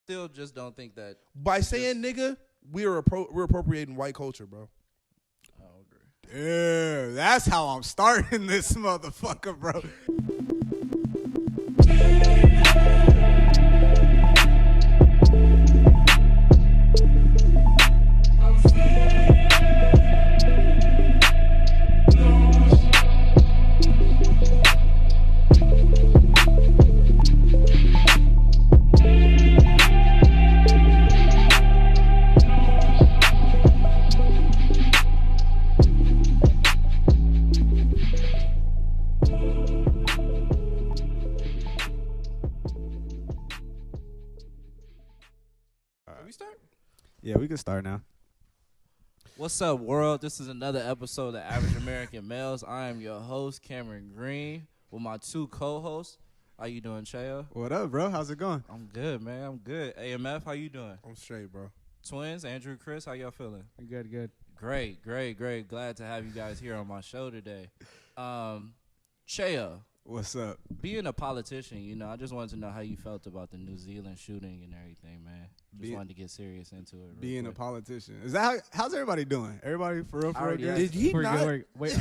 still just don't think that. By saying nigga, we're appropriating white culture, bro. I don't agree. Yeah, that's how I'm starting this motherfucker, bro. Yeah, we can start now. What's up, world? This is another episode of Average American Males. I am your host, Cameron Green, with my two co-hosts. How you doing, Cheo? What up, bro? How's it going? I'm good, man. I'm good. AMF, how you doing? I'm straight, bro. Twins, Andrew, Chris, how y'all feeling? Good. Great. Glad to have you guys here on my show today. Cheo. What's up? Being a politician, you know, I just wanted to know how you felt about the New Zealand shooting and everything, man. Just wanted to get serious into it. Being a politician. Is that how's everybody doing? Everybody for real? Did he not? Wait.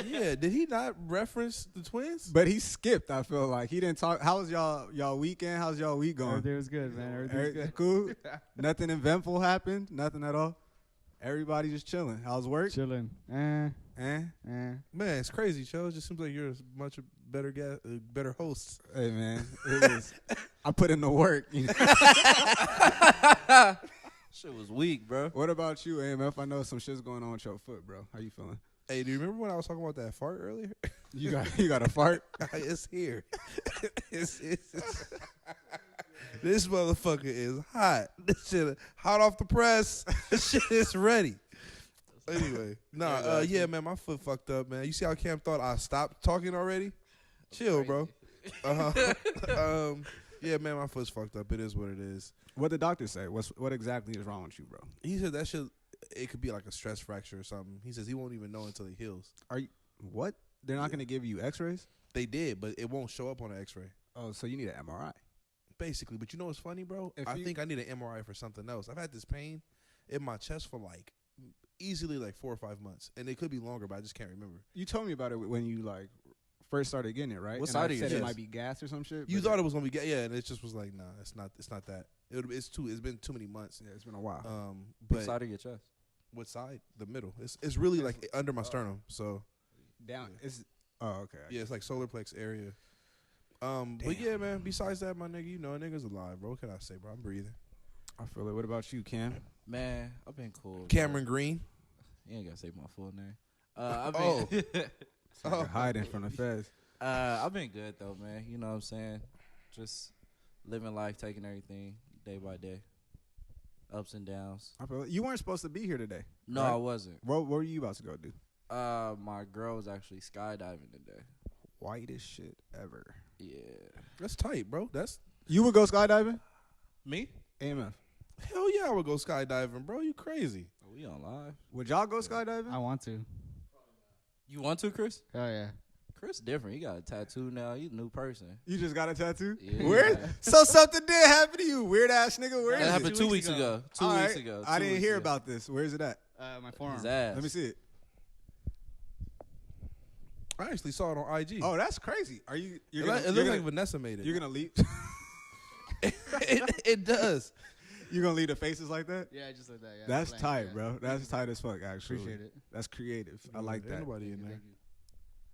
Yeah, did he not reference the Twins? But he skipped, I feel like. He didn't talk. How was y'all weekend? How's y'all week going? Everything was good, man. Everything's good. Cool? Nothing eventful happened? Nothing at all? Everybody just chilling. How's work? Chilling. Eh? Man, it's crazy, Joe. It just seems like you're a much better guest, better host. Hey, man. It is. I put in the work. You know? Shit was weak, bro. What about you, AMF? I know some shit's going on with your foot, bro. How you feeling? Hey, do you remember when I was talking about that fart earlier? You got a fart? It's here. It's this motherfucker is hot. This shit hot off the press. This shit is ready. Anyway, yeah, man, my foot fucked up, man. You see how Cam thought I stopped talking already? Chill, bro. Yeah, man, my foot's fucked up. It is what it is. What the doctor say? What exactly is wrong with you, bro? He said that shit, it could be like a stress fracture or something. He says he won't even know until he heals. What? They're not going to give you x-rays? They did, but it won't show up on an x-ray. Oh, so you need an MRI. Basically, but you know what's funny, bro? I think I need an MRI for something else. I've had this pain in my chest for easily 4 or 5 months, and it could be longer, but I just can't remember. You told me about it when you first started getting it, right? What and side I of your said chest? it might be gas or some shit. You thought it was gonna be gas, yeah, and it just was like, nah, it's not that. It's been too many months. Yeah, it's been a while. What side of your chest? What side? The middle. It's really under my sternum. So down. Yeah. Okay. Yeah, it's like solar plex area. But yeah, man. Besides that, my nigga, you know, a nigga's alive, bro. What can I say, bro? I'm breathing. I feel it. What about you, Cam? Man, I've been cool. Cameron Green. You ain't gotta say my full name. I've been Hiding from the feds. I've been good though, man. You know what I'm saying? Just living life, taking everything day by day, ups and downs. I feel it. You weren't supposed to be here today. No, right? I wasn't. What were you about to go do? My girl was actually skydiving today. Whitest shit ever. Yeah. That's tight, bro. You would go skydiving? Me? AMF. Hell yeah, I would go skydiving, bro. You crazy? Are we on live? Would y'all go skydiving? I want to. You want to, Chris? Oh, yeah. Chris different. He got a tattoo now. He's a new person. You just got a tattoo? Yeah. Where? So something did happen to you, weird ass nigga. Where That is happened it? 2 weeks ago. Two weeks ago. I didn't hear about this. Where is it at? My forearm. His ass. Let me see it. I actually saw it on IG. Oh, that's crazy. Are you? It looks like Vanessa made it. You're gonna leave? it does. You gonna leave the faces like that? Yeah, just like that. Yeah, That's blank, tight, yeah. bro. That's tight as fuck. Actually, Appreciate it. That's creative. I like Ain't that. nobody in there.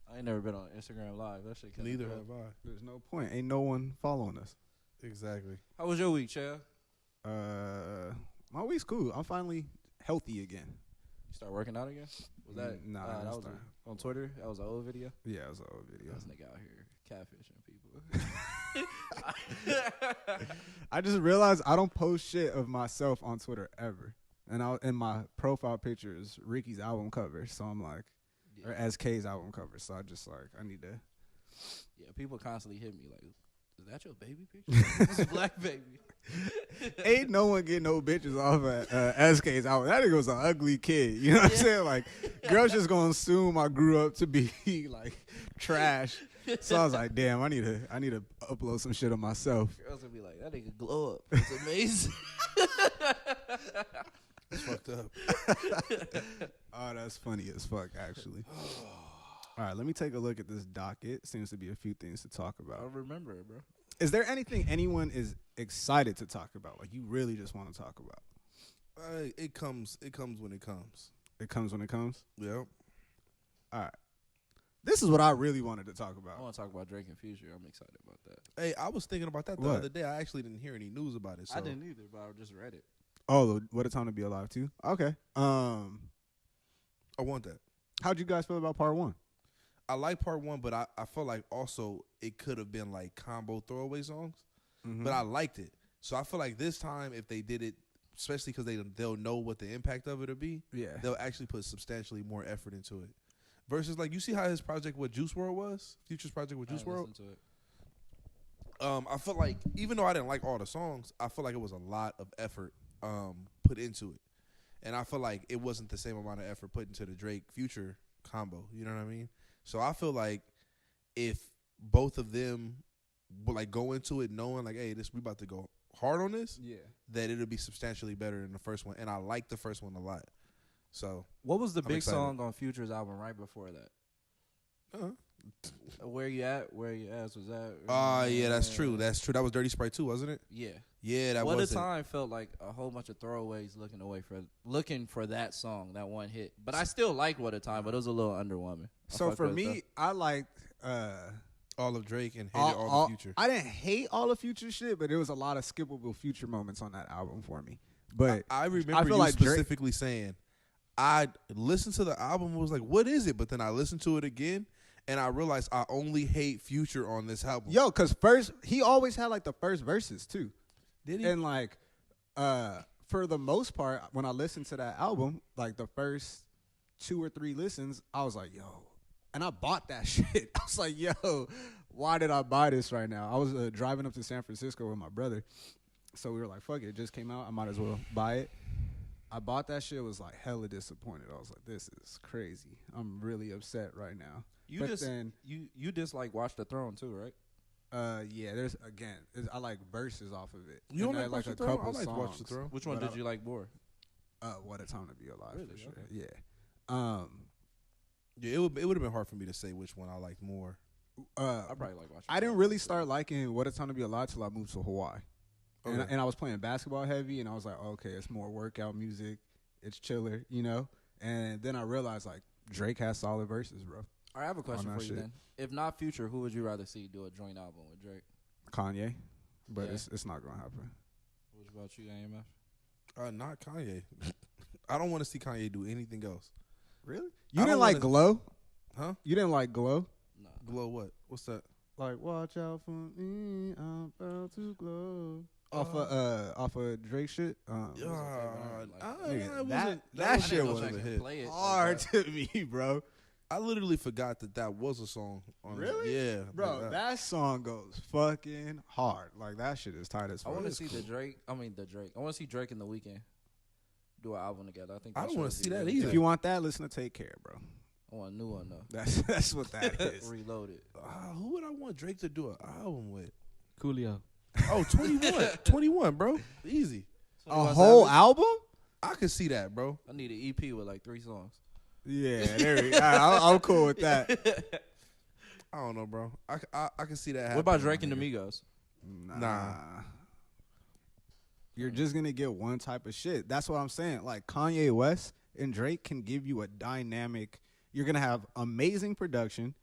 I ain't never been on Instagram Live. That shit kinda Neither dope. have I. There's no point. Ain't no one following us. Exactly. How was your week, Chad? My week's cool. I'm finally healthy again. You start working out again? Was that Nah, that that's was not. on Twitter? That was an old video? Yeah, it was an old video. This nigga out here catfishing people. I just realized I don't post shit of myself on Twitter ever. And my profile picture is Ricky's album cover. So I'm like, Yeah. or SK's album cover. So I just I need to. Yeah, people constantly hit me like, is that your baby picture? This is black baby. Ain't no one getting no bitches off of SK's album. That nigga was an ugly kid. You know what I'm saying? Like, girls just gonna assume I grew up to be like trash. So I was like, damn, I need to upload some shit on myself. Girls would be like, that nigga glow up. It's amazing. It's fucked up. Oh, that's funny as fuck, actually. All right, let me take a look at this docket. Seems to be a few things to talk I about. don't remember it, bro. Is there anything anyone is excited to talk about? Like you really just want to talk about? It comes when it comes. It comes when it comes. Yep. All right. This is what I really wanted to talk I about. want to talk about Drake and Future. I'm excited about that. Hey, I was thinking about that the What? other day. I actually didn't hear any news about it. So. I didn't either, but I just read it. Oh, What a Time to Be Alive too. Okay. I want that. How'd you guys feel about part one? I like part one, but I feel like also it could have been like combo throwaway songs. Mm-hmm. But I liked it. So I feel like this time, if they did it, especially because they'll know what the impact of it will be, Yeah. they'll actually put substantially more effort into it. Versus like you see how his project with Juice WRLD was, Future's project with I Juice didn't WRLD. listen to it. I feel like even though I didn't like all the songs, I feel like it was a lot of effort put into it, and I feel like it wasn't the same amount of effort put into the Drake Future combo. You know what I mean? So I feel like if both of them would like go into it knowing like, hey, we about to go hard on this, Yeah. that it'll be substantially better than the first one. And I like the first one a lot. So What was the I'm big excited. song on Future's album right before that? Where You At? Where You At was that? yeah, that's true. That's true. That was Dirty Sprite 2, wasn't it? Yeah. Yeah, that What was a it. Time felt like a whole bunch of throwaways looking for that song, that one hit. But I still liked What a Time, but it was a little underwhelming. So for me, I liked All of Drake and hated all the Future. I didn't hate all the Future shit, but there was a lot of skippable Future moments on that album for me. But I remember I feel you like Drake- specifically saying, I listened to the album and was like, what is it? But then I listened to it again, and I realized I only hate Future on this album. Yo, because first he always had like the first verses too. Did he? And like for the most part, when I listened to that album, like the first 2 or 3 listens, I was like, yo. And I bought that shit. I was like, yo, why did I buy this right now? I was driving up to San Francisco with my brother. So we were like, fuck it. It just came out. I might as well buy it. I bought that shit, was like hella disappointed. I was like, this is crazy. I'm really upset right now. You just like Watch the Throne too, right? Yeah, there's again, I like verses off of it. You don't And like there Watch the Throne? I like Watch the Throne. Which one But did you like more? What a Time to Be Alive, Really? for sure. Okay. Yeah. Yeah, it would have been hard for me to say which one I liked more. I probably like Watch the I didn't Throne. really start liking What a Time to Be Alive till I moved to Hawaii. Okay. And I was playing basketball heavy, and I was like, okay, it's more workout music. It's chiller, you know? And then I realized, like, Drake has solid verses, bro. All right, I have a question that for you shit. then. If not Future, who would you rather see do a joint album with Drake? Kanye. But Yeah. it's not going to happen. What about you, AMF? Not Kanye. I don't want to see Kanye do anything else. Really? I You didn't don't like wanna- Glow? Huh? You didn't like Glow? No. Glow what? What's that? Like, watch out for me, I'm about to glow. Off of Drake shit? Nigga, that shit was hard to me, bro. I literally forgot that was a song. Really? Yeah. Bro, like that song goes fucking hard. Like, that shit is tight as I fuck. want to see Drake. I want to see Drake and The Weeknd do an album together. I think. I that don't shit wanna would be see that really either. If good. you want that, listen to Take Care, bro. I want a new one though. That's what that is. Reloaded. who would I want Drake to do an album with? Coolio. Oh, 21. 21, bro. Easy. A 21 whole Savage? album? I could see that, bro. I need an EP with like 3 songs. Yeah, there we go. I'm cool with that. I don't know, bro. I can see that happening. What about Drake and the nigga. Migos? Nah. You're just going to get one type of shit. That's what I'm saying. Like, Kanye West and Drake can give you a dynamic. You're going to have amazing production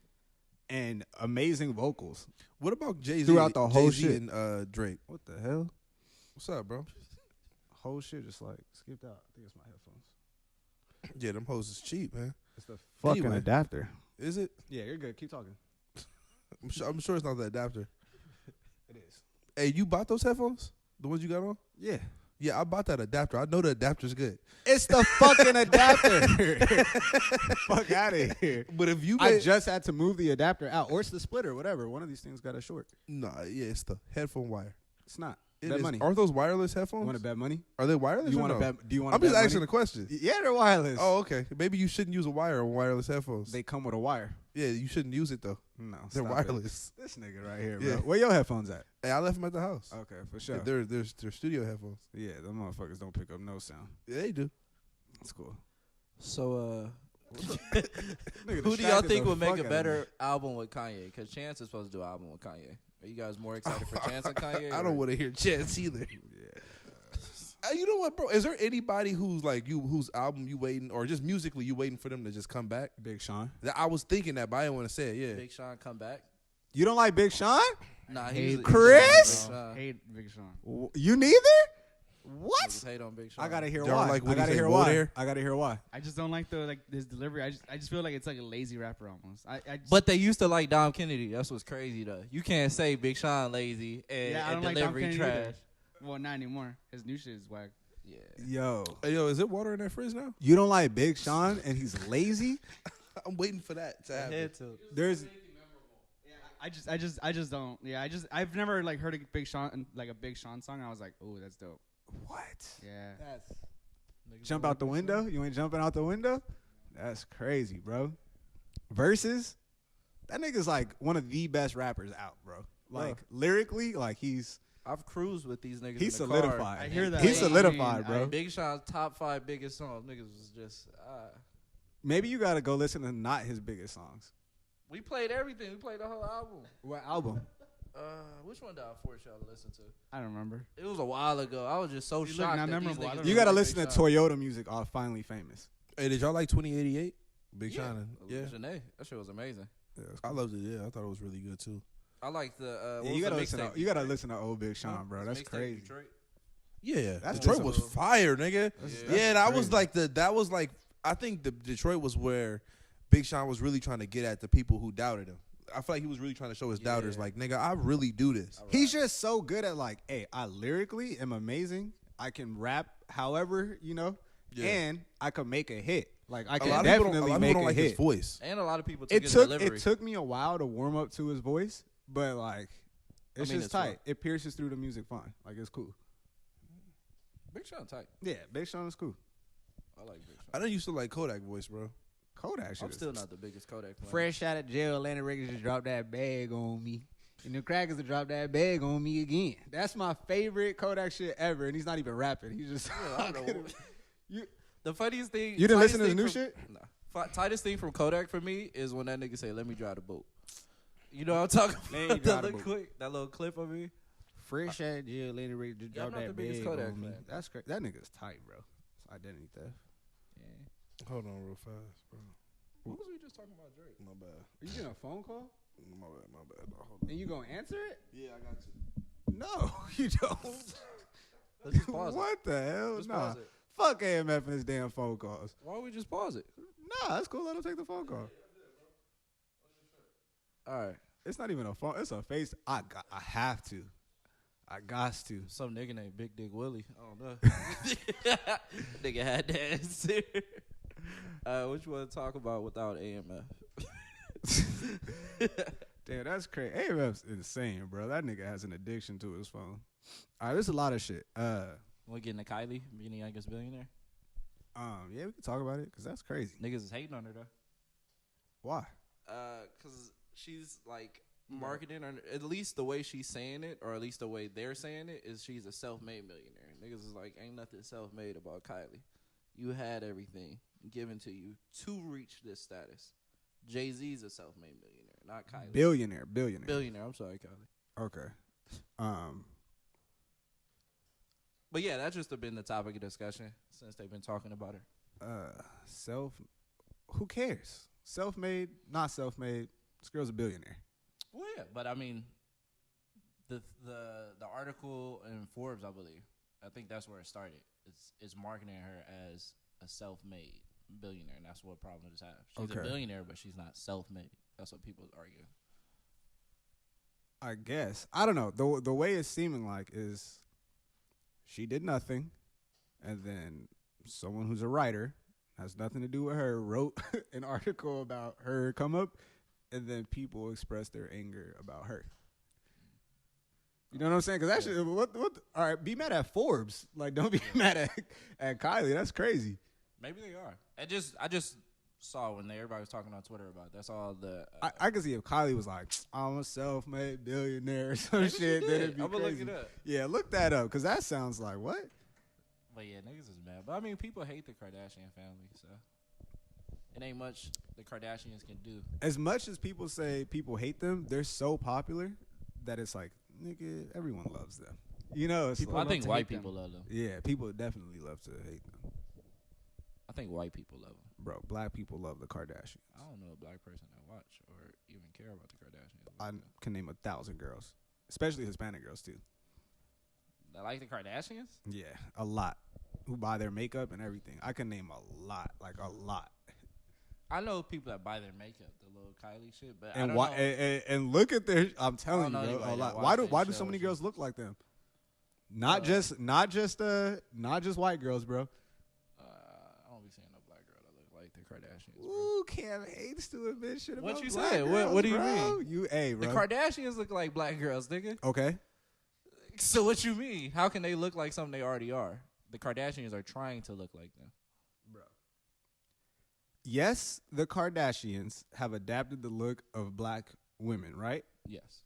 and amazing vocals. What about Jay-Z? Throughout the whole Jay-Z shit. and Drake. What the hell? What's up, bro? Whole shit just like skipped out. I think it's my headphones. Yeah, them hoes is cheap, man. It's the fucking Anyway. adapter. Is it? Yeah, you're good. Keep talking. I'm sure it's not the adapter. It is. Hey, you bought those headphones? The ones you got on? Yeah. Yeah, I bought that adapter. I know the adapter's good. It's the fucking adapter. Fuck out of here. But if you I made, just had to move the adapter out, or it's the splitter, whatever. One of these things got a short. nah, yeah, it's the headphone wire. It's not. It Bet is- money. Aren't those wireless headphones? You want to bet money? Are they wireless? You or want to no? bet? Do you want? I'm just asking a question. Yeah, they're wireless. Oh, okay. Maybe you shouldn't use a wire on wireless headphones. They come with a wire. Yeah, you shouldn't use it though. No, They're stop it. wireless. This nigga right here, Yeah. bro. Where your headphones at? Hey, I left them at the house. Okay, for sure. They're studio headphones. Yeah, them motherfuckers don't pick up no sound. Yeah, they do. That's cool. So, Nigga who do y'all distracted think the would make fuck a out of better me. album with Kanye? Because Chance is supposed to do an album with Kanye. Are you guys more excited for Chance and Kanye? I don't want to hear Chance either. Yeah. You know what, bro? Is there anybody who's like you, whose album you waiting, or just musically you waiting for them to just come back? Big Sean. I was thinking that, but I didn't want to say it. Yeah. Big Sean come back? You don't like Big Sean? Nah, Hate he's Chris? Big Sean. Hate Big Sean. You neither? What? Niggas hate on Big Sean. I gotta hear Y'all why. like when I he gotta say hear whoa why. there? I gotta hear why. I just don't like his delivery. I just feel like it's like a lazy rapper almost. I just, But they used to like Dom Kennedy. That's what's crazy though. You can't say Big Sean lazy and, yeah, I and don't like Dom delivery Kennedy trash. either. Well, not anymore. His new shit is whack. Yeah. Yo, Hey, yo, is it water in that fridge now? you don't like Big Sean and he's lazy? I'm waiting for that to happen. Head to. There's I just don't. Yeah, I've never like heard a Big Sean like a Big Sean song. And I was like, oh, that's dope. what? Yeah. Jump out the window? You ain't jumping out the window? That's crazy, bro. Versus, that nigga's like one of the best rappers out, bro. Like lyrically, like I've cruised with these niggas. he's in the car. solidified. I hear that. He's I mean, solidified, bro. Big Sean's top 5 biggest songs. Niggas was just. Maybe you gotta go listen to not his biggest songs. We played everything. We played the whole album. What album? Which one did I force y'all to listen to? I don't remember. It was a while ago. I was just so You look shocked. not that these memorable. I niggas don't You didn't gotta like listen to Big Sean. Toyota music off Finally Famous. Hey, did y'all like 2088? Big Yeah. Sean. Yeah. Janae. That shit was amazing. I loved it. Yeah, I thought it was really good too. I like the. Yeah, what you gotta was listen. the To, mixtape? you gotta listen to old Big Sean, bro. That's Mixtape crazy. Detroit? Yeah, That's Detroit was awesome. fire, nigga. Yeah, that was like I think the Detroit was where Big Sean was really trying to get at the people who doubted him. I feel like he was really trying to show his doubters, like, nigga, I really do this. He's just so good at like, hey, I lyrically am amazing. I can rap, however, and I could make a hit. Like I A can lot of people definitely don't make a like hit. his voice. And a lot of people took It his took delivery. it took me a while to warm up to his voice, but like, it's I mean, just it's tight. fun. It pierces through the music fine. Like it's cool. Big Sean tight. Yeah, Big Sean is cool. I like Big Sean. I didn't used to like Kodak voice, bro. Kodak shit. I'm is- still not the biggest Kodak fan. Fresh out of jail, Atlanta Records just dropped that bag on me. And the crackers will drop that bag on me again. That's my favorite Kodak shit ever. And he's not even rapping. He's just. I don't know. The funniest thing. You didn't tightest listen to his thing new from- shit? Nah. Tightest thing from Kodak for me is when that nigga say, "Let me drive the boat." You know what I'm talking Let me about? drive That the little boat. that little clip of me. Fresh out of jail, Atlanta Records just Yeah, I'm dropped not that the biggest bag Kodak on me. fan. That's crazy. That nigga's tight, bro. It's identity theft. Hold on real fast, bro. What was we just talking about, Drake? My bad. Are you getting a phone call? My bad. No, hold on. And you gonna answer it? Yeah, I got you. No, you don't. Let's just pause it. What the hell? Just Nah. pause it. Fuck AMF and his damn phone calls. Why don't we just pause it? Nah, that's cool. Let him take the phone call. All right. It's not even a phone. It's a face. I have to. I got to. Some nigga named Big Dick Willie. I don't know. Nigga had that answer. What you want to talk about without AMF? Damn, that's crazy. AMF's insane, bro. That nigga has an addiction to his phone. All right, there's a lot of shit. We getting to Kylie, being the youngest billionaire. Yeah, we can talk about it because that's crazy. Niggas is hating on her though. Why? Cause she's like marketing, or at least the way she's saying it, or at least the way they're saying it, is she's a self-made millionaire. Niggas is like, ain't nothing self-made about Kylie. You had everything given to you to reach this status. Jay-Z's a self-made millionaire, not Kylie. Billionaire. Billionaire. I'm sorry, Kylie. Okay. But yeah, that's just been the topic of discussion since they've been talking about her. Who cares? Self-made, not self-made. This girl's a billionaire. Well, yeah, but I mean, the article in Forbes, I believe, I think that's where it started. It's marketing her as a self-made billionaire, and that's what problems have. She's a billionaire, but she's not self-made. That's what people argue. I guess. I don't know. The way it's seeming like is she did nothing, and then someone who's a writer, has nothing to do with her, wrote an article about her come up, and then people express their anger about her. You know what I'm saying? Because actually, what? All right, be mad at Forbes. Like, don't be mad at Kylie. That's crazy. Maybe they are. I just saw when everybody was talking on Twitter about it. That's all the. I could see if Kylie was like, I'm a self-made billionaire or some shit, then it'd be I'm gonna crazy. look it up. Yeah, look that up, because that sounds like, what? But yeah, niggas is mad. But I mean, people hate the Kardashian family, so it ain't much the Kardashians can do. As much as people say people hate them, they're so popular that it's like, nigga, everyone loves them. You know, it's I think white people love them. Yeah, people definitely love to hate them. I think white people love them. Bro, black people love the Kardashians. I don't know a black person that watch or even care about the Kardashians. I can name 1,000 girls, especially Hispanic girls too. That like the Kardashians? Yeah, a lot. Who buy their makeup and everything. I can name a lot, like a lot. I know people that buy their makeup, the little Kylie shit, but And I don't why? know. And look at their. I'm telling you, know bro, anybody a that lot. watch Why their do so many shows. girls look like them? Not just white girls, bro. I don't be seeing no black girl that look like the Kardashians. Bro. Ooh, Cam hates to admit shit about What you black said? girls, What do you bro. mean? You, hey, The bro. Kardashians look like black girls, nigga. Okay. So what you mean? How can they look like something they already are? The Kardashians are trying to look like them. Bro. Yes, the Kardashians have adapted the look of black women, right? Yes.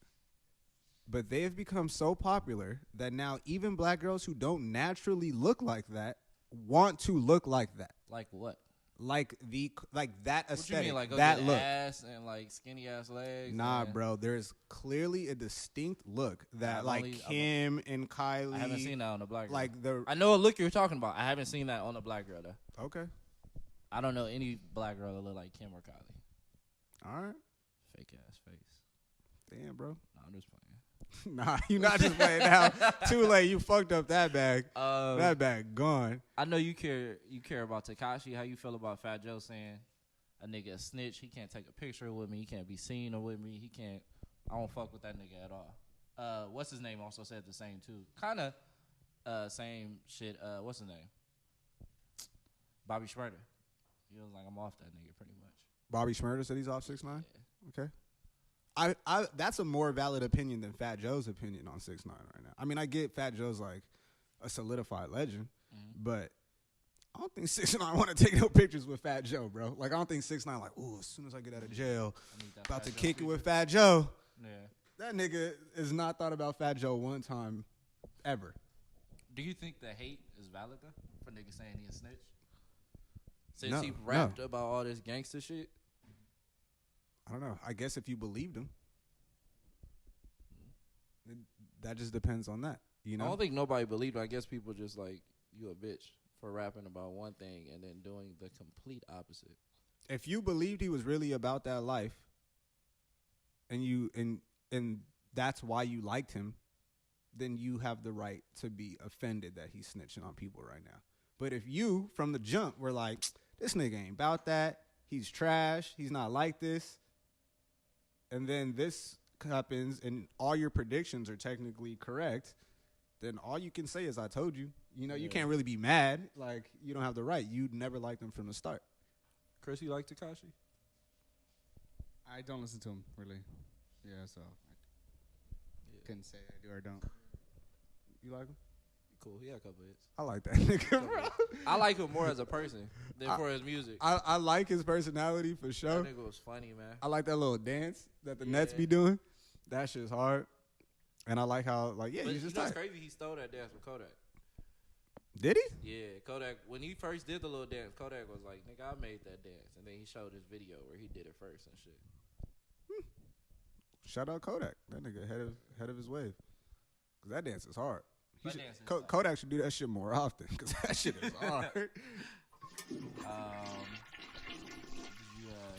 But they have become so popular that now even black girls who don't naturally look like that want to look like that. Like what? Like that What you aesthetic, mean? Like go that get look. ass and like skinny ass legs? Nah, and- bro. There's clearly a distinct look that I've like only- Kim and Kylie. I haven't seen that on a black girl. Like the I know a look you're talking about. I haven't seen that on a black girl though. okay, I don't know any black girl that look like Kim or Kylie. all right. Fake ass face. Damn, bro. No, I'm just playing. Nah, you not just playing now. Too late. You fucked up that bag. Um, That bag gone. I know you care about Tekashi. How you feel about Fat Joe saying a nigga a snitch? He can't take a picture with me. He can't be seen with me. He can't. I don't fuck with that nigga at all. What's his name also said the same too. Kind of same shit. What's his name? Bobby Schmurder. He was like, I'm off that nigga pretty much. Bobby Shmurda said he's off 6ix9ine. Yeah. Okay. I that's a more valid opinion than Fat Joe's opinion on 6ix9ine right now. I mean, I get Fat Joe's like a solidified legend, but I don't think 6ix9ine want to take no pictures with Fat Joe, bro. Like I don't think 6ix9ine like, ooh, as soon as I get out of jail, I need that about to Fat Joe kick it feature. with Fat Joe. Yeah. That nigga has not thought about Fat Joe one time ever. Do you think the hate is valid though for niggas saying he a snitch? Since No, he rapped about all this gangster shit. I don't know. I guess if you believed him, that just depends on that. You know. I don't think nobody believed him. I guess people just like, you a bitch for rapping about one thing and then doing the complete opposite. If you believed he was really about that life, and that's why you liked him, then you have the right to be offended that he's snitching on people right now. But if you, from the jump, were like, this nigga ain't about that, he's trash, he's not like this, and then this happens and all your predictions are technically correct, then all you can say is, I told you. You know, you can't really be mad. Like, you don't have the right. You never liked him from the start. Chris, you like Tekashi? I don't listen to him really. Yeah, so I couldn't say I do or don't. You like him? Cool. He had a couple hits. I like that nigga, bro. I like him more as a person than for his music. I like his personality for sure. That nigga was funny, man. I like that little dance that the Nets be doing. That shit's hard. And I like how, like, yeah, But he's you just know what's tight. crazy? He stole that dance from Kodak. Did he? Yeah, Kodak. When he first did the little dance, Kodak was like, "Nigga, I made that dance," and then he showed his video where he did it first and shit. Shout out Kodak. That nigga ahead of his wave. Because that dance is hard. He That should- dance is hard. Kodak should do that shit more often. Because that shit is hard.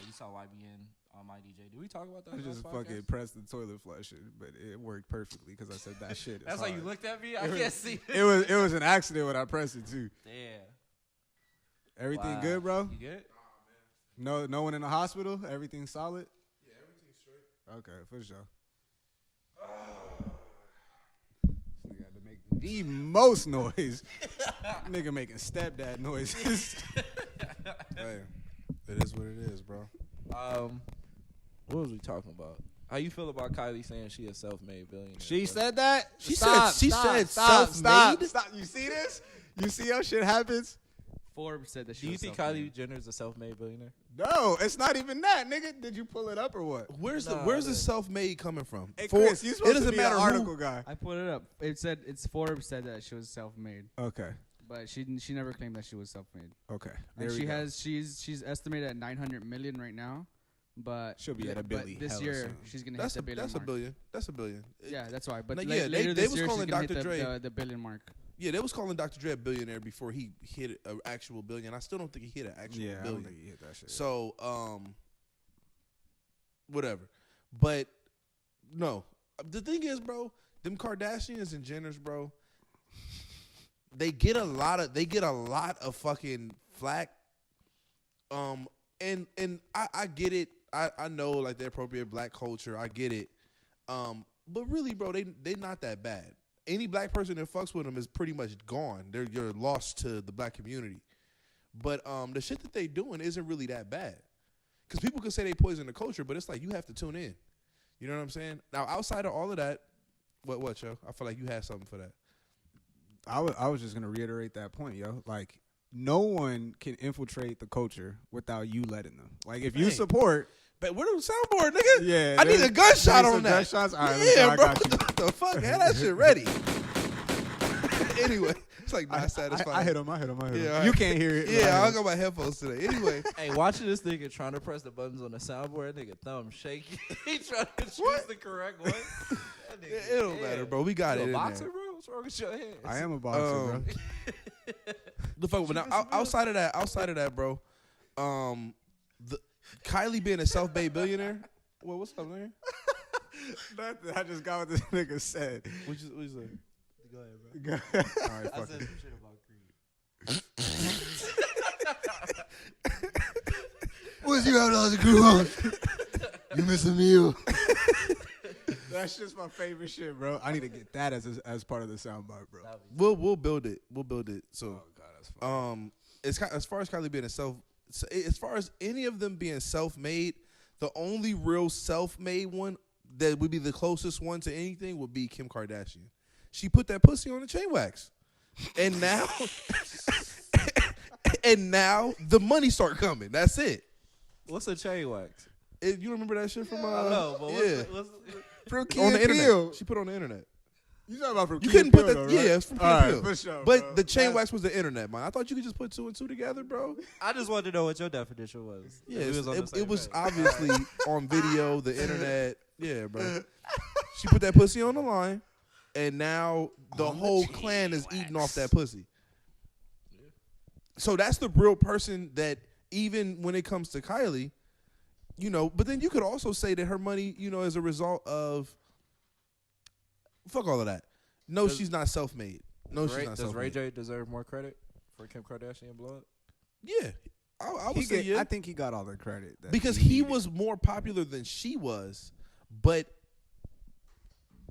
You saw YBN on my DJ. Did we talk about that? I in just this fucking podcast? pressed the toilet flushing, but it worked perfectly because I said that shit is That's hard. how you looked at me. I can't see. It was an accident when I pressed it too. Damn. Everything Wow. good, bro? You good? No one in the hospital? Everything solid? Yeah, everything's straight. Okay, for sure. This nigga had to make the most noise. Nigga making stepdad noises. Hey, it is what it is, bro. What was we talking about? How you feel about Kylie saying she a self-made billionaire? She bro? said that? She said self-made? Stop. You see this? You see how shit happens? Forbes said that she Do you was think self-made. Kylie Jenner is a self-made billionaire? No, it's not even that, nigga. Did you pull it up or what? Where's Nah, where's I the didn't. self-made coming from? Hey, For- Chris, you it supposed doesn't to be matter an who- article guy. I put it up. It said Forbes said that she was self-made, Okay. but she never claimed that she was self-made. Okay. And There we go. she's estimated at 900 million right now, but She'll be at a but billion this hella year soon. she's gonna That's hit a the billion that's a mark. billion. That's a billion. Yeah, that's why. But No, la- yeah, later they this was year calling she's gonna Dr. Dre. hit the billion mark. Yeah, they was calling Dr. Dre a billionaire before he hit an actual billion. I still don't think he hit an actual Yeah, I don't billion. think he hit that shit. So, whatever. But no, the thing is, bro, them Kardashians and Jenners, bro, they get a lot of fucking flack. And I get it. I know like the appropriate black culture. I get it. But really, bro, they not that bad. Any black person that fucks with them is pretty much gone. You're lost to the black community. But the shit that they doing isn't really that bad. Because people can say they poison the culture, but it's like you have to tune in. You know what I'm saying? Now, outside of all of that, what, yo? I feel like you had something for that. I was just gonna reiterate that point, yo. Like, no one can infiltrate the culture without you letting them. Like, if you Hey. support, But where the soundboard, nigga? yeah, I need a gunshot need on some that. gunshots? All right, let's go. Yeah, I bro. got you. What the fuck? Have that shit ready. Anyway, it's like not satisfying. I hit him. Yeah, all right. You can't hear it. Yeah, I I got my headphones today. Anyway, Hey, watching this nigga trying to press the buttons on the soundboard, that nigga thumb shaky. He trying to choose the correct one. That nigga, it don't matter, bro. We got You it a in boxer, there. bro? What's wrong with your hands? I am a boxer, bro. The fuck, but now, outside of that, bro, the Kylie being a self-made billionaire. Well, what's up, man? Nothing. I just got what this nigga said. What you say? Go ahead, bro. All right, I fuck said it. some shit about Creed. What's you having all the crew on? You miss a meal. That's just my favorite shit, bro. I need to get that as part of the soundbite, bro. We'll build it. We'll build it. So, Oh god, that's fun. as far as Kylie being as far as any of them being self-made, the only real self-made one that would be the closest one to anything would be Kim Kardashian. She put that pussy on the chain wax, and now, the money start coming. That's it. What's a chain wax? You remember that shit from I know, but yeah, what's From Key on the and internet. Peele. She put it on the internet. You talking about from You Key couldn't and put Peele, that. though, right? Yeah, it's from Key All and right, Peele. for sure, But bro. the chain That's- wax was the internet, man. I thought you could just put two and two together, bro. I just wanted to know what your definition was. Yeah, If we was on the it same was page. obviously on video, the internet. Yeah, bro. She put that pussy on the line, and now the whole clan is eating off that pussy. So that's the real person that, even when it comes to Kylie, you know, but then you could also say that her money, you know, as a result of, fuck all of that. No, she's not self-made. No, she's not Does Ray self-made. J deserve more credit for Kim Kardashian blood? Yeah, I would say yeah. I think he got all the credit that Because he needed. was more popular than she was, but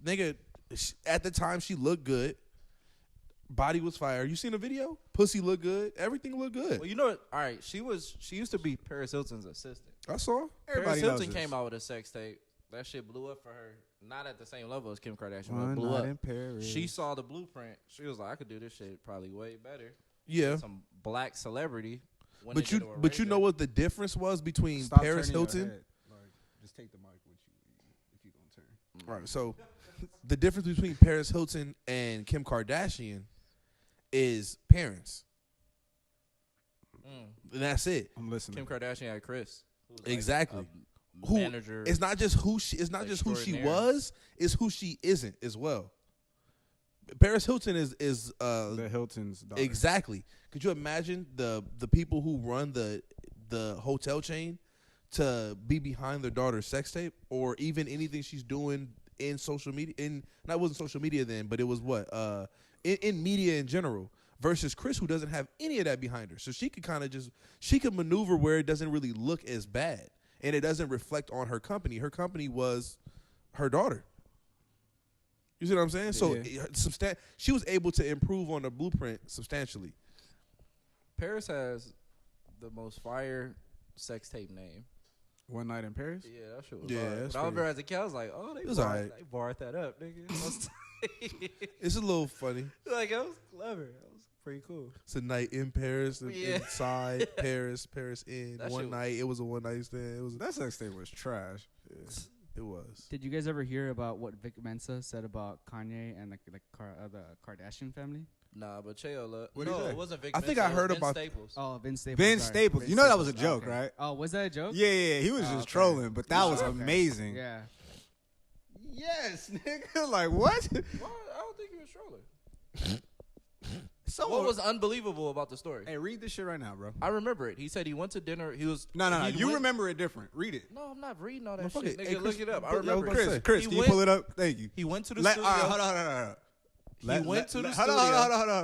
nigga, at the time she looked good. Body was fire. You seen the video? Pussy looked good. Everything looked good. Well, you know what? All right, she used to be Paris Hilton's assistant. I saw. Everybody Paris knows Hilton this. came out with a sex tape. That shit blew up for her. Not at the same level as Kim Kardashian, but One it blew night up. in Paris. She saw the blueprint. She was like, I could do this shit probably way better. Yeah, Some black celebrity. went but into a you Ray know J. what the difference was between Stop Paris turning your Hilton. head. Like, just take the mic with you if you gonna turn. All right, so the difference between Paris Hilton and Kim Kardashian is parents. And that's it. I'm listening. Kim Kardashian had Chris. who was like Exactly. a Who manager. It's not just who she. It's not just who she Extraordinaire. was. It's who she isn't as well. Paris Hilton is the Hilton's daughter. exactly. Could you imagine the people who run the hotel chain to be behind their daughter's sex tape, or even anything she's doing in social media? That wasn't social media then, but it was what in media in general. Versus Chris, who doesn't have any of that behind her, so she could kind of she could maneuver where it doesn't really look as bad, and it doesn't reflect on her company. Her company was her daughter. You see what I'm saying? So she was able to improve on the blueprint substantially. Paris has the most fire sex tape name. One Night in Paris. Yeah, that shit was Yeah, hard. that's But I remember pretty- as a kid, I was like, oh, It was alright. they barred that up, nigga. It's a little funny. Like, it was clever. That was pretty cool. It's a night in Paris, and Yeah. inside Paris in. That One shit- night. It was a one night stand. It was. That sex tape was trash. It was. Did you guys ever hear about what Vic Mensa said about Kanye and the Kardashian family? Nah, but Cheo look. What'd he No, say? it wasn't Vic I think Mensa, I it was heard Vince about- Staples. Oh, Vince Staples. Ben sorry. Staples. Vince You know that was a Staples. joke, Okay. right? Oh, was that a joke? Yeah. He was Oh, just okay. trolling, but that was Okay. amazing. Yeah. Yes, nigga. Like what? Well, I don't think he was trolling. So What was unbelievable about the story? Hey, read this shit right now, bro. I remember it. He said he went to dinner. He was No. he You went- remember it different. Read it. No, I'm not reading all that Motherfucker, shit. Nigga, hey, Chris, look it up. I put- remember. I was about to say. Chris, He can you went- pull it up? Thank you. He went to the Hold studio. on. He went to the Hold studio.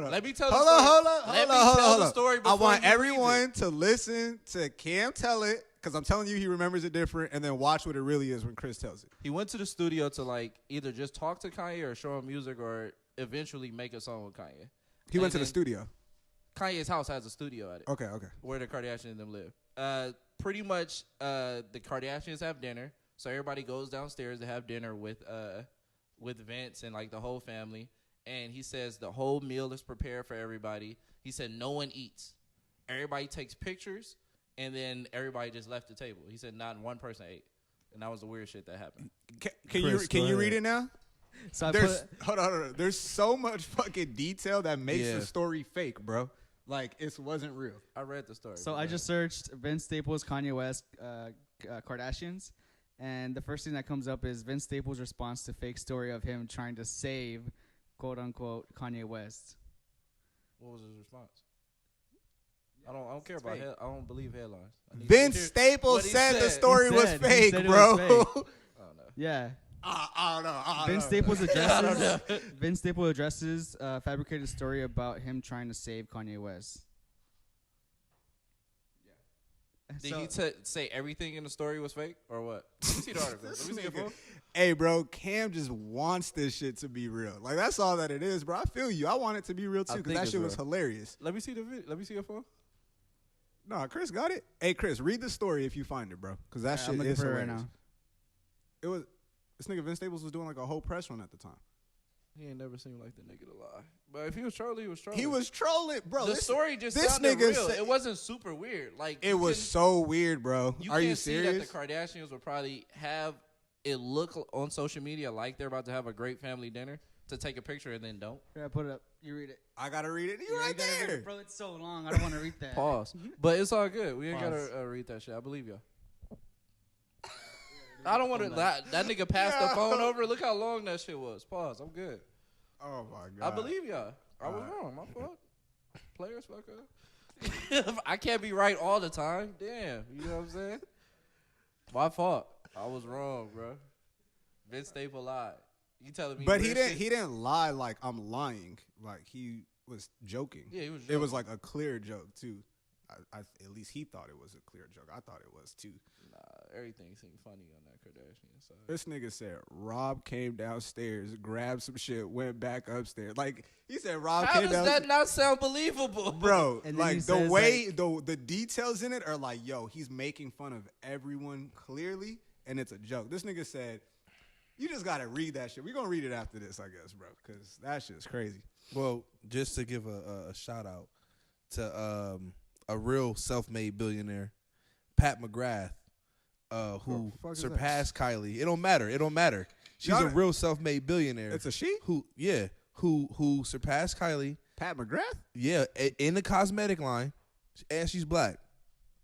on. Let me tell the Hold story. on. Let me tell the story I before want you read everyone to listen to Cam tell it, because I'm telling you he remembers it different, and then watch what it really is when Chris tells it. He went to the studio to like either just talk to Kanye or show him music or eventually make a song with Kanye. He went And to the then studio. Kanye's house has a studio at it. Okay. Where the Kardashians and them live. Pretty much the Kardashians have dinner. So everybody goes downstairs to have dinner with Vince and like the whole family. And he says the whole meal is prepared for everybody. He said no one eats. Everybody takes pictures and then everybody just left the table. He said not one person ate. And that was the weird shit that happened. Can Chris, you go read ahead. it now? So I There's put, hold on. There's so much fucking detail that makes Yeah. the story fake, bro. Like it wasn't real. I read the story. so but I go just searched Vince Staples, Kanye West, Kardashians, and the first thing that comes up is Vince Staples' response to fake story of him trying to save, quote unquote, Kanye West. What was his response? I don't care about I don't believe headlines. I need to Vince hear Staples what he said the said. story He was said- he fake, said it bro. was fake. I don't know. Yeah. I don't know. Vince Staples addresses Vince Staples addresses fabricated story about him trying to save Kanye West. Did he say everything in the story was fake or what? Let me see the article. Let me see your phone. Hey, bro, Cam just wants this shit to be real. Like that's all that it is, bro. I feel you. I want it to be real I too, because think that it's shit was real. hilarious. Let me see the video. Let me see your phone. No, Chris got it. Hey, Chris, read the story if you find it, bro, because that I'm shit looking is for it right hilarious. now. It was this nigga Vince Staples was doing like a whole press run at the time. He ain't never seemed like the nigga to lie. But if he was trolling, he was trolling. He was trolling, bro. The this story just this sounded nigga real. said- It wasn't super weird. Like It was so weird, bro. You Are can't you see serious? that the Kardashians would probably have it look on social media like they're about to have a great family dinner to take a picture and then don't. Here, I put it up. You read it. I gotta read it. You Yeah, right gotta read there. it, bro. It's so long. I don't want to read that. Pause. But it's all good. We ain't Pause. gotta read that shit. I believe y'all. I don't want to. That nigga passed the phone over. Look how long that shit was. Pause. I'm good. Oh my god. I believe y'all. I was wrong. My fault. Players fuck up. I can't be right all the time. Damn. You know what I'm saying? My fault. I was wrong, bro. Vince Staples lied. You telling me? But real he didn't. shit? He didn't lie like I'm lying. Like he was joking. Yeah, he was. It was joking. like a clear joke too. At least he thought it was a clear joke. I thought it was too. Nah, everything seemed funny on that Kardashian side. This nigga said Rob came downstairs, grabbed some shit, went back upstairs. Like he said, Rob How came does downstairs. that not sound believable, Bro, And then he like the says, way the details in it are like, yo, he's making fun of everyone clearly, and it's a joke. This nigga said, you just gotta read that shit. We're gonna read it after this, I guess, bro, because that shit's crazy. Well, just to give a shout out to a real self-made billionaire, Pat McGrath, who fuck is that? surpassed Kylie. It don't matter. She's Y'all- a real self-made billionaire. It's a she? Who surpassed Kylie. Pat McGrath? Yeah, in the cosmetic line, and she's black.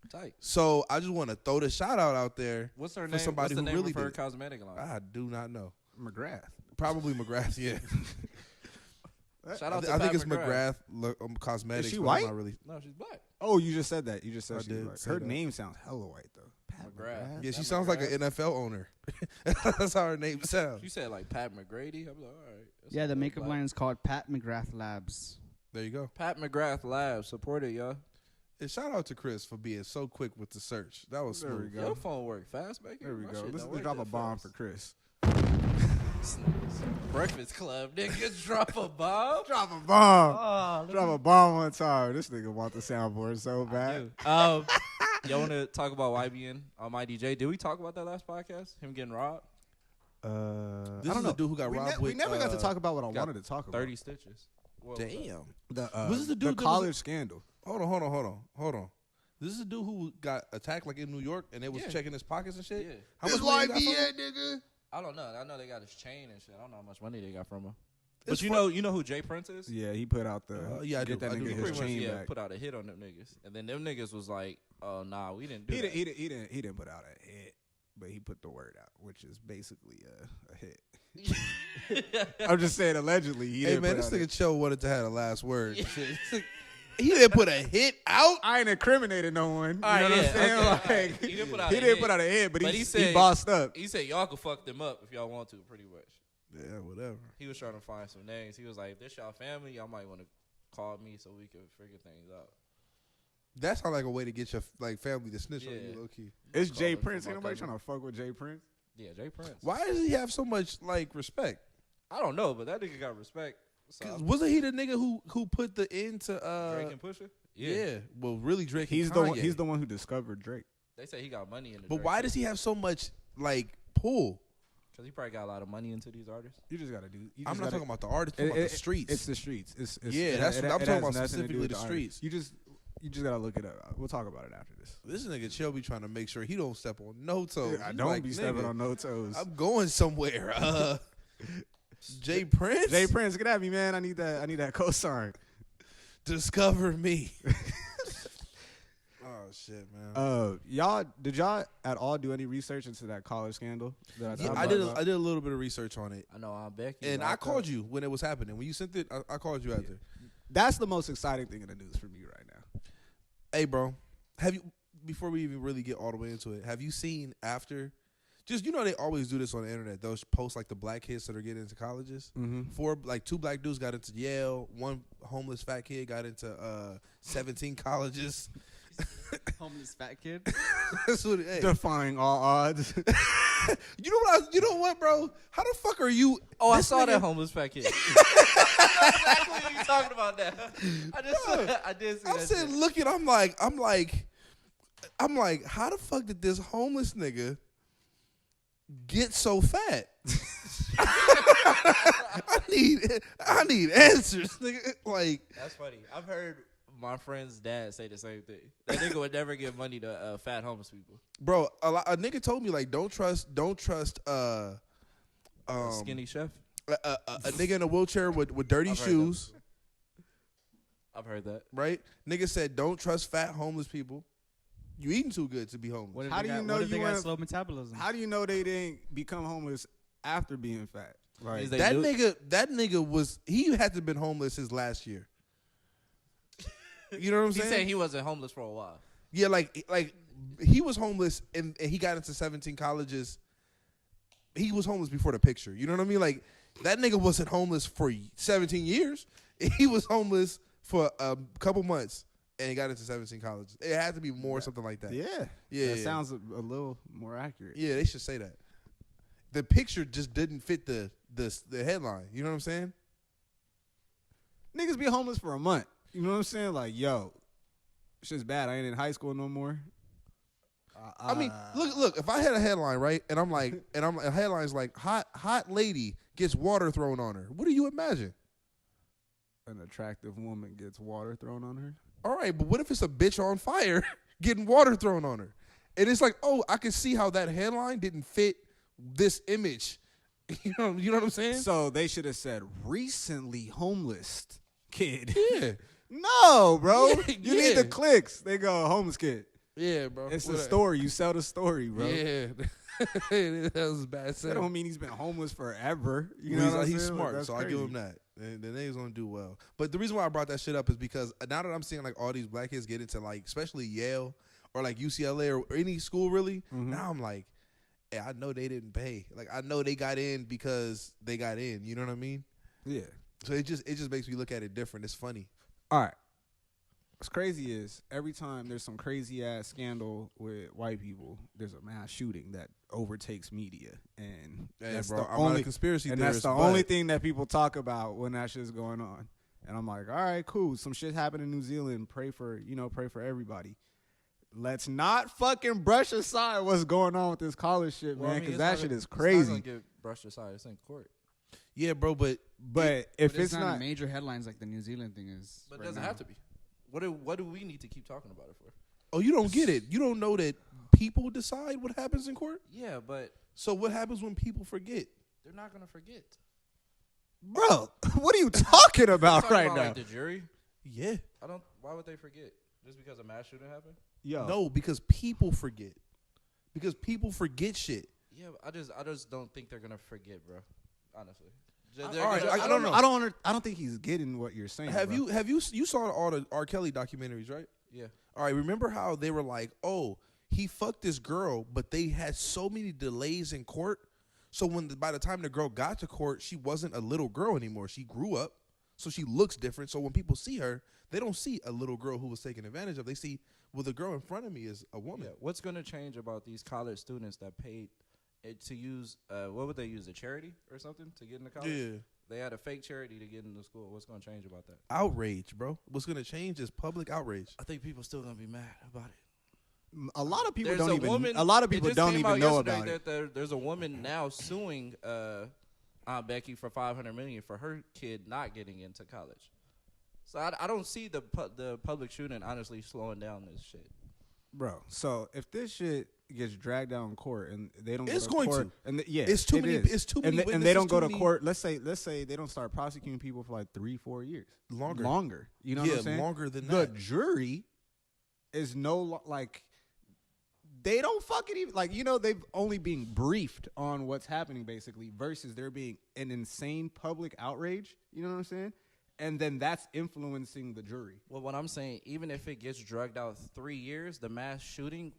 Tight. So I just want to throw the shout out there. What's her For name? somebody What's the who name really of her did it. cosmetic line? I do not know. McGrath. Probably McGrath. Yeah, Shout out to I Pat think it's McGrath. McGrath Cosmetics. Is she but I'm white? not really. No, she's black. Oh, you just said that. You just said I she did was like, say her that. name sounds hella white though. Pat McGrath. Yeah, she Pat sounds like an McGrath. NFL owner. That's how her name sounds. You said like Pat McGrady. I'm like, all right. That Yeah, sounds the like makeup black. line is called Pat McGrath Labs. There you go. Pat McGrath Labs. Support it, y'all. And shout out to Chris for being so quick with the search. That was There we smooth. go. Your phone work fast, baby. There we My go. shit Let's don't work drop a that bomb fast. for Chris. Breakfast Club, nigga. Drop a bomb. Drop a bomb. Oh, Drop a bomb one time. This nigga want the soundboard so bad. Y'all want to talk about YBN on my DJ? Did we talk about that last podcast? Him getting robbed? This I is don't know. the dude who got robbed We with. never got to talk about what I got wanted to talk about. 30 stitches. What was that? Damn. Was this the dude the that was- college scandal? Hold on. This is the dude who got attacked like in New York, and they was checking his pockets and shit. Yeah. How much money he got from him? nigga. I don't know. I know they got his chain and shit. I don't know how much money they got from him. It's But you know who Jay Prince is? Yeah, he put out the yeah, I get do. that I do. nigga He his Pretty much, chain yeah, back. put out a hit on them niggas, and then them niggas was like, "Oh nah, we didn't do He that." didn't put out a hit, but he put the word out, which is basically a hit. I'm just saying, allegedly, he Hey didn't man, put this out nigga Cho wanted to have the last word. Shit. He didn't put a hit out. I ain't incriminated no one. You All know right, what I'm yeah, saying? okay, Like, he didn't put out he a didn't hit. put out a hit, but, But he he said- bossed up. He said y'all could fuck them up if y'all want to, pretty much. Yeah, whatever. He was trying to find some names. He was like, if this y'all family, y'all might want to call me so we can figure things out. That sounds like a way to get your family to snitch on Yeah. you, low key. It's Call Jay him Prince. for my Ain't nobody cousin. trying to fuck with Jay Prince. Yeah, Jay Prince. Why does he have so much like respect? I don't know, but that nigga got respect. So 'Cause wasn't he the nigga who put the end to Drake and Pusha? yeah. Well, really, Drake. He's and the one. Kanye. He's the one who discovered Drake. They say he got money in the But why does he have so much like pull? Because he probably got a lot of money into these artists. You just gotta do. You just I'm not gotta- talking about the artist. I'm talking about the streets. It's the streets. It's Yeah, it- that's it- what I'm it talking has about, nothing to do specifically with the artist. streets. You just gotta look it up. We'll talk about it after this. This nigga Chill be trying to make sure he don't step on no toes. I He don't like, be stepping nigga, on no toes. I'm going somewhere. Jay Prince. Jay Prince, get at me, man. I need that cosign. Discover me. Oh shit, man. Did y'all at all do any research into that college scandal? That Yeah, talked I did. about? I did a little bit of research on it, I know I'm Becky. and I called you when it was happening. When you sent it, I called you after. That's the most exciting thing in the news for me right now. Hey, bro, have you? Before we even really get all the way into it, have you seen after? Just they always do this on the internet. They'll post like the black kids that are getting into colleges. Mm-hmm. Two black dudes got into Yale. One homeless fat kid got into 17 colleges. Homeless fat kid. That's what. Hey. Defying all odds. You know what, bro? How the fuck are you? Oh, I this saw nigga- that homeless fat kid. Exactly what you talking about that. I did see I'm that sitting shit. looking. I'm like, how the fuck did this homeless nigga get so fat? I need answers, nigga. Like, That's funny. I've heard my friend's dad say the same thing. That nigga would never give money to fat homeless people. bro, a nigga told me like, don't trust Skinny chef. a nigga in a wheelchair with dirty I've heard shoes, I've heard that. right? Nigga said, don't trust fat homeless people. You eating too good to be homeless. What if How they do you got, know what if they you got wanna- slow metabolism? How do you know they didn't become homeless after being fat? Like Is they That do- nigga was, he had to have been homeless his last year. You know what I'm He saying? said he wasn't homeless for a while. Yeah, like he was homeless and he got into 17 colleges. He was homeless before the picture. You know what I mean? Like that nigga wasn't homeless for 17 years. He was homeless for a couple months and he got into 17 colleges. It had to be more something like that. yeah, Yeah, that yeah. sounds a little more accurate. Yeah, they should say that. The picture just didn't fit the headline. You know what I'm saying? Niggas be homeless for a month. You know what I'm saying? Like, yo, shit's bad. I ain't in high school no more. I mean, look. If I had a headline, right, and I'm like, a headline's like, hot lady gets water thrown on her. What do you imagine? An attractive woman gets water thrown on her. All right, but what if it's a bitch on fire getting water thrown on her? And it's like, oh, I can see how that headline didn't fit this image. You know what I'm saying? So they should have said recently homeless kid. Yeah, No, bro. Yeah, You need yeah. the clicks. They go homeless kid. yeah, bro. It's a What story. You sell the story, bro. Yeah, that was a bad. That Set. don't mean he's been homeless forever. You know he's, what I'm he's saying? smart, Like, so that's I give crazy. him that. And the niggas gonna do well. But the reason why I brought that shit up is because now that I'm seeing like all these black kids get into like, especially Yale or like UCLA or any school really, now I'm like, yeah, I know they didn't pay. Like I know they got in because they got in. You know what I mean? Yeah. So it just makes me look at it different. It's funny. All right. What's crazy is every time there's some crazy ass scandal with white people, there's a mass shooting that overtakes media, and Hey, that's bro, the I'm only not a conspiracy and theorist. that's the but only thing that people talk about when that shit's going on. And I'm like, all right, cool. Some shit happened in New Zealand. Pray for everybody. Let's not fucking brush aside what's going on with this college shit, Well, I man, mean, because it's that not shit gonna- is It's not crazy. gonna get brushed aside. It's in court. Yeah, bro, but if But it's not in major headlines like the New Zealand thing is. But it right doesn't now. have to be. What do we need to keep talking about it for? oh, you don't get it. You don't know that people decide what happens in court. Yeah, but So what happens when people forget? they're not gonna forget. bro, what are you talking about Talking right about, now? like, the jury. Yeah. Why would they forget? Just because a mass shooting happened? Yo, No, because people forget. Because people forget shit. Yeah, but I just don't think they're gonna forget, bro. Honestly. all right, I don't know. I don't think he's getting what you're saying. Have bro. you saw all the R. Kelly documentaries, right? Yeah. All right, remember how they were like, oh, he fucked this girl, but they had so many delays in court. So by the time the girl got to court, she wasn't a little girl anymore. She grew up, so she looks different. So when people see her, they don't see a little girl who was taken advantage of. They see, well, the girl in front of me is a woman. Yeah. What's gonna change about these college students that paid to use what would they use, a charity or something to get into college? Yeah. They had a fake charity to get into school. What's gonna change about that? Outrage, bro. What's going to change is public outrage. I think people still gonna be mad about it. A lot of people There's don't even. A lot of people don't even know about it. There's a woman now suing Aunt Becky for $500 million for her kid not getting into college. So I don't see the public shooting honestly slowing down this shit. Bro, so if this shit gets dragged down in court and they don't It's go to going court, to. and yeah, It's too it many- is. it's too and many and they don't witnesses, go too to many- court. Let's say they don't start prosecuting people for like 3-4 years. Longer. You know what I'm saying? longer than The that. jury is like they don't fucking even like, you know, they've only being briefed on what's happening basically versus there being an insane public outrage. You know what I'm saying? And then that's influencing the jury. Well, what I'm saying, even if it gets drugged out 3 years, the mass shooting,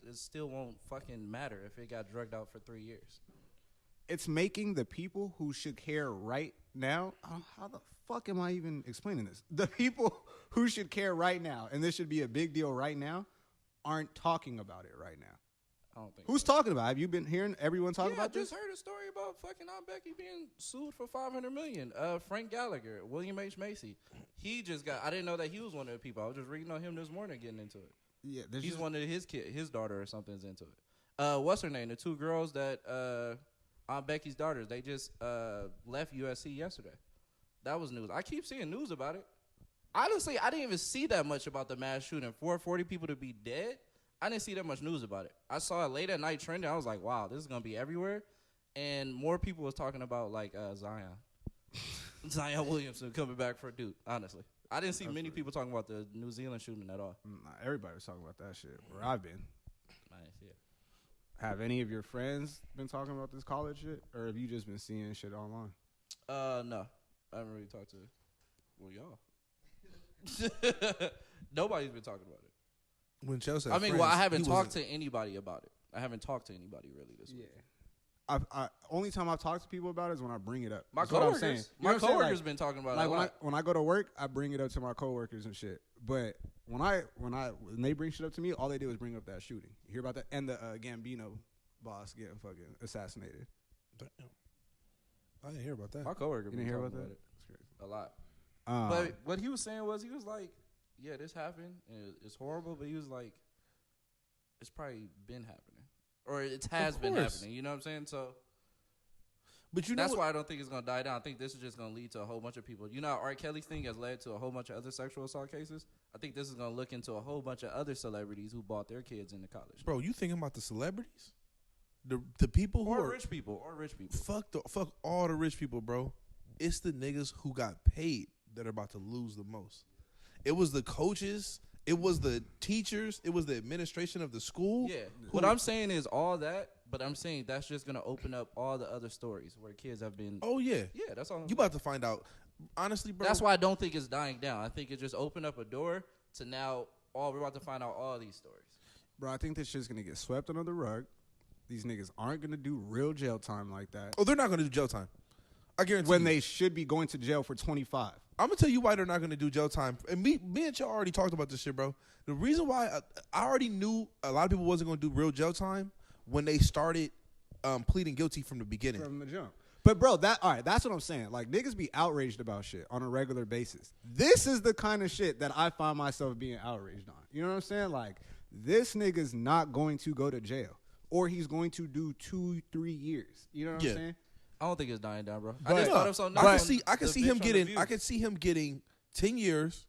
it still won't fucking matter if it got drugged out for 3 years. It's making the people who should care right now. How the fuck am I even explaining this? The people who should care right now, and this should be a big deal right now, aren't talking about it right now. I don't think. Who's talking about it? Have you been hearing everyone talk about I this? just heard a story about fucking Aunt Becky being sued for $500 million. Frank Gallagher, William H. Macy. He just got. I didn't know that he was one of the people. I was just reading on him this morning, getting into it. Yeah, He's one of his daughter or something's into it. What's her name? The two girls that Aunt Becky's daughters. They just left USC yesterday. That was news. I keep seeing news about it. Honestly, I didn't even see that much about the mass shooting. 440 people to be dead. I didn't see that much news about it. I saw it late at night trending. I was like, wow, this is gonna be everywhere. And more people was talking about like Zion Williamson coming back for Duke. Honestly, I didn't see many people talking about the New Zealand shooting at all. Nah, everybody was talking about that shit. Where I've been. I didn't see it. Have any of your friends been talking about this college shit, or have you just been seeing shit online? No, I haven't really talked to. Well, y'all. Nobody's been talking about it. When Chelsea, I mean, well, I haven't talked to anybody about it. I haven't talked to anybody really this week. I only time I've talked to people about it is when I bring it up. My That's what I'm saying. coworkers, You know what I'm saying? coworkers been talking about it a Like lot. when I go to work, I bring it up to my coworkers and shit. But when they bring shit up to me, all they do is bring up that shooting. You hear about that? And the Gambino boss getting fucking assassinated. Damn. I didn't hear about that. My coworker You been didn't hear talking about about that? it a lot. Um, But what he was saying was, he was like, yeah, this happened, and it's horrible, but he was like, it's probably been happening. Or it has been course. happening, you know what I'm saying? So But you know that's what? why I don't think it's going to die down. I think this is just going to lead to a whole bunch of people. You know how R. Kelly's thing has led to a whole bunch of other sexual assault cases? I think this is going to look into a whole bunch of other celebrities who bought their kids into college. Bro, you thinking about the celebrities? The people who Or are rich people. fuck all the rich people, bro. It's the niggas who got paid that are about to lose the most. It was the coaches, it was the teachers, it was the administration of the school. Yeah. What I'm saying is all that, but I'm saying that's just going to open up all the other stories where kids have been. Oh yeah. Yeah, that's all. You about to find out. Honestly, bro. That's why I don't think it's dying down. I think it just opened up a door to now we're about to find out all these stories. bro, I think this shit's gonna get swept under the rug. These niggas aren't gonna do real jail time like that. Oh, they're not gonna do jail time. I guarantee When you. they should be going to jail for 25. I'm gonna tell you why they're not gonna do jail time. And me and y'all already talked about this shit, bro. The reason why I already knew a lot of people wasn't gonna do real jail time when they started pleading guilty from the beginning. From the jump. But bro, that's what I'm saying. Like niggas be outraged about shit on a regular basis. This is the kind of shit that I find myself being outraged on. You know what I'm saying? Like this nigga's not going to go to jail, or he's going to do 2-3 years. You know what I'm saying? I don't think it's dying down, bro. But I just thought of something. I can see him getting 10 years,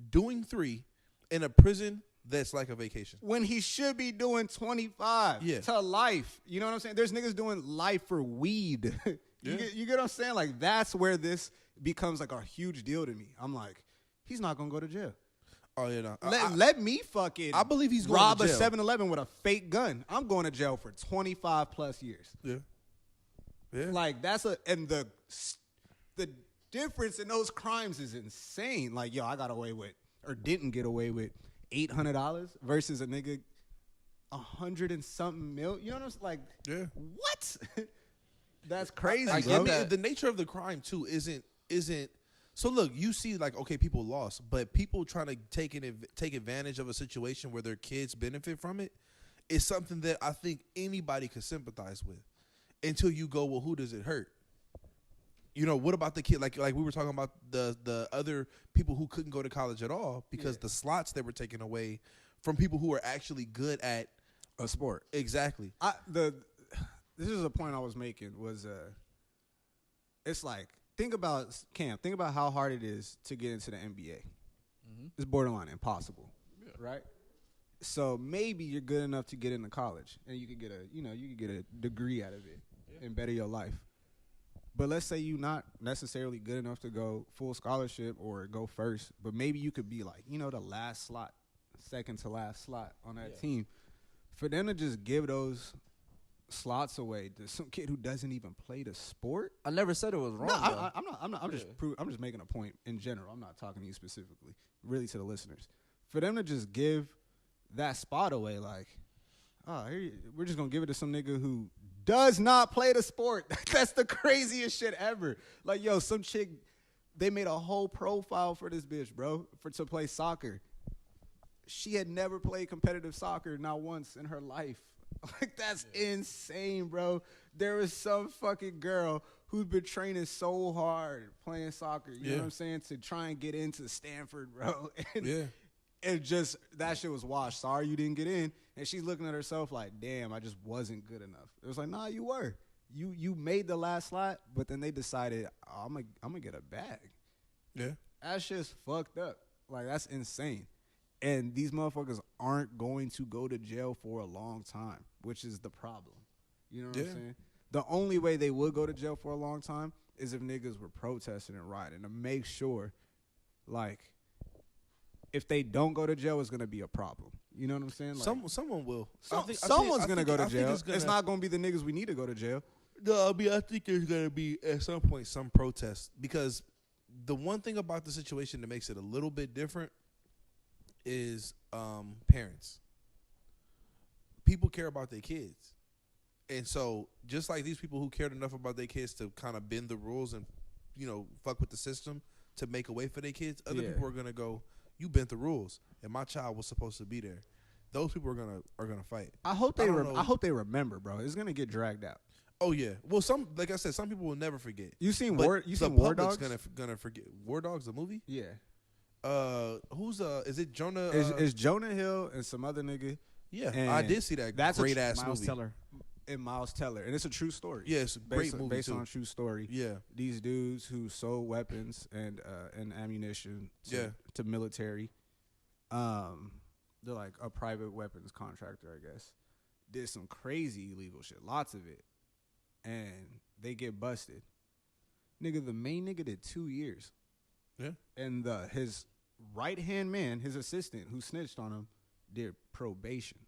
doing 3 in a prison that's like a vacation. When he should be doing 25 to life. You know what I'm saying? There's niggas doing life for weed. You get what I'm saying? Like, that's where this becomes like a huge deal to me. I'm like, he's not going to go to jail. Oh, yeah, no. Let me fucking I believe he's going rob to jail. a 7-Eleven with a fake gun. I'm going to jail for 25 plus years. Yeah. Yeah. Like, and the difference in those crimes is insane. Like, yo, I got away with, or didn't get away with $800 versus a nigga 100 and something mil. You know what I'm saying? Like, what? That's crazy, I bro. get that. The nature of the crime too isn't. So look, you see, like, okay, people lost, but people trying to take advantage of a situation where their kids benefit from it is something that I think anybody could sympathize with. Until you go, well, who does it hurt? You know, what about the kid? Like we were talking about the other people who couldn't go to college at all because the slots that were taken away from people who are actually good at a sport. Exactly. This is a point I was making was it's like, think about how hard it is to get into the NBA. Mm-hmm. It's borderline impossible, right? So maybe you're good enough to get into college and you could get a degree out of it and better your life. But let's say you're not necessarily good enough to go full scholarship or go first, but maybe you could be like, the last slot, second to last slot on that team. For them to just give those slots away to some kid who doesn't even play the sport. I never said it was wrong. No, I'm not. I'm just making a point in general. I'm not talking to you specifically, really to the listeners. For them to just give that spot away, like, we're just gonna give it to some nigga who does not play the sport. That's the craziest shit ever. Like, yo, some chick, they made a whole profile for this bitch, bro, to play soccer. She had never played competitive soccer, not once in her life. Like, that's insane, bro. There was some fucking girl who'd been training so hard playing soccer, you know what I'm saying, to try and get into Stanford, bro. And it just, that shit was washed. Sorry you didn't get in. And she's looking at herself like, damn, I just wasn't good enough. It was like, nah, you were. You made the last slot, but then they decided, I'm gonna get a bag. Yeah. That shit's fucked up. Like, that's insane. And these motherfuckers aren't going to go to jail for a long time, which is the problem. You know what I'm saying? The only way they would go to jail for a long time is if niggas were protesting and rioting to make sure, like, if they don't go to jail, it's going to be a problem. You know what I'm saying? Like, someone will. Someone's going to go to jail. It's not going to be the niggas we need to go to jail. No, I think there's going to be, at some point, some protest. Because the one thing about the situation that makes it a little bit different is parents. People care about their kids. And so, just like these people who cared enough about their kids to kind of bend the rules and, fuck with the system to make a way for their kids, other people are going to go, you bent the rules, and my child was supposed to be there. Those people are gonna fight. I hope they remember, bro. It's gonna get dragged out. Oh yeah. Well, like I said, some people will never forget. You seen War Dogs? Gonna forget War Dogs, the movie. Yeah. Who's is it Jonah? It's Jonah Hill and some other nigga. Yeah, I did see that. That's great ass Miles movie. Teller. And Miles Teller, and it's a true story. Yeah, it's a great movie based on a true story. Yeah, these dudes who sold weapons and ammunition to military. They're like a private weapons contractor, I guess. Did some crazy illegal shit, lots of it, and they get busted. Nigga, the main nigga did 2 years. Yeah, and his right hand man, his assistant, who snitched on him, did probation.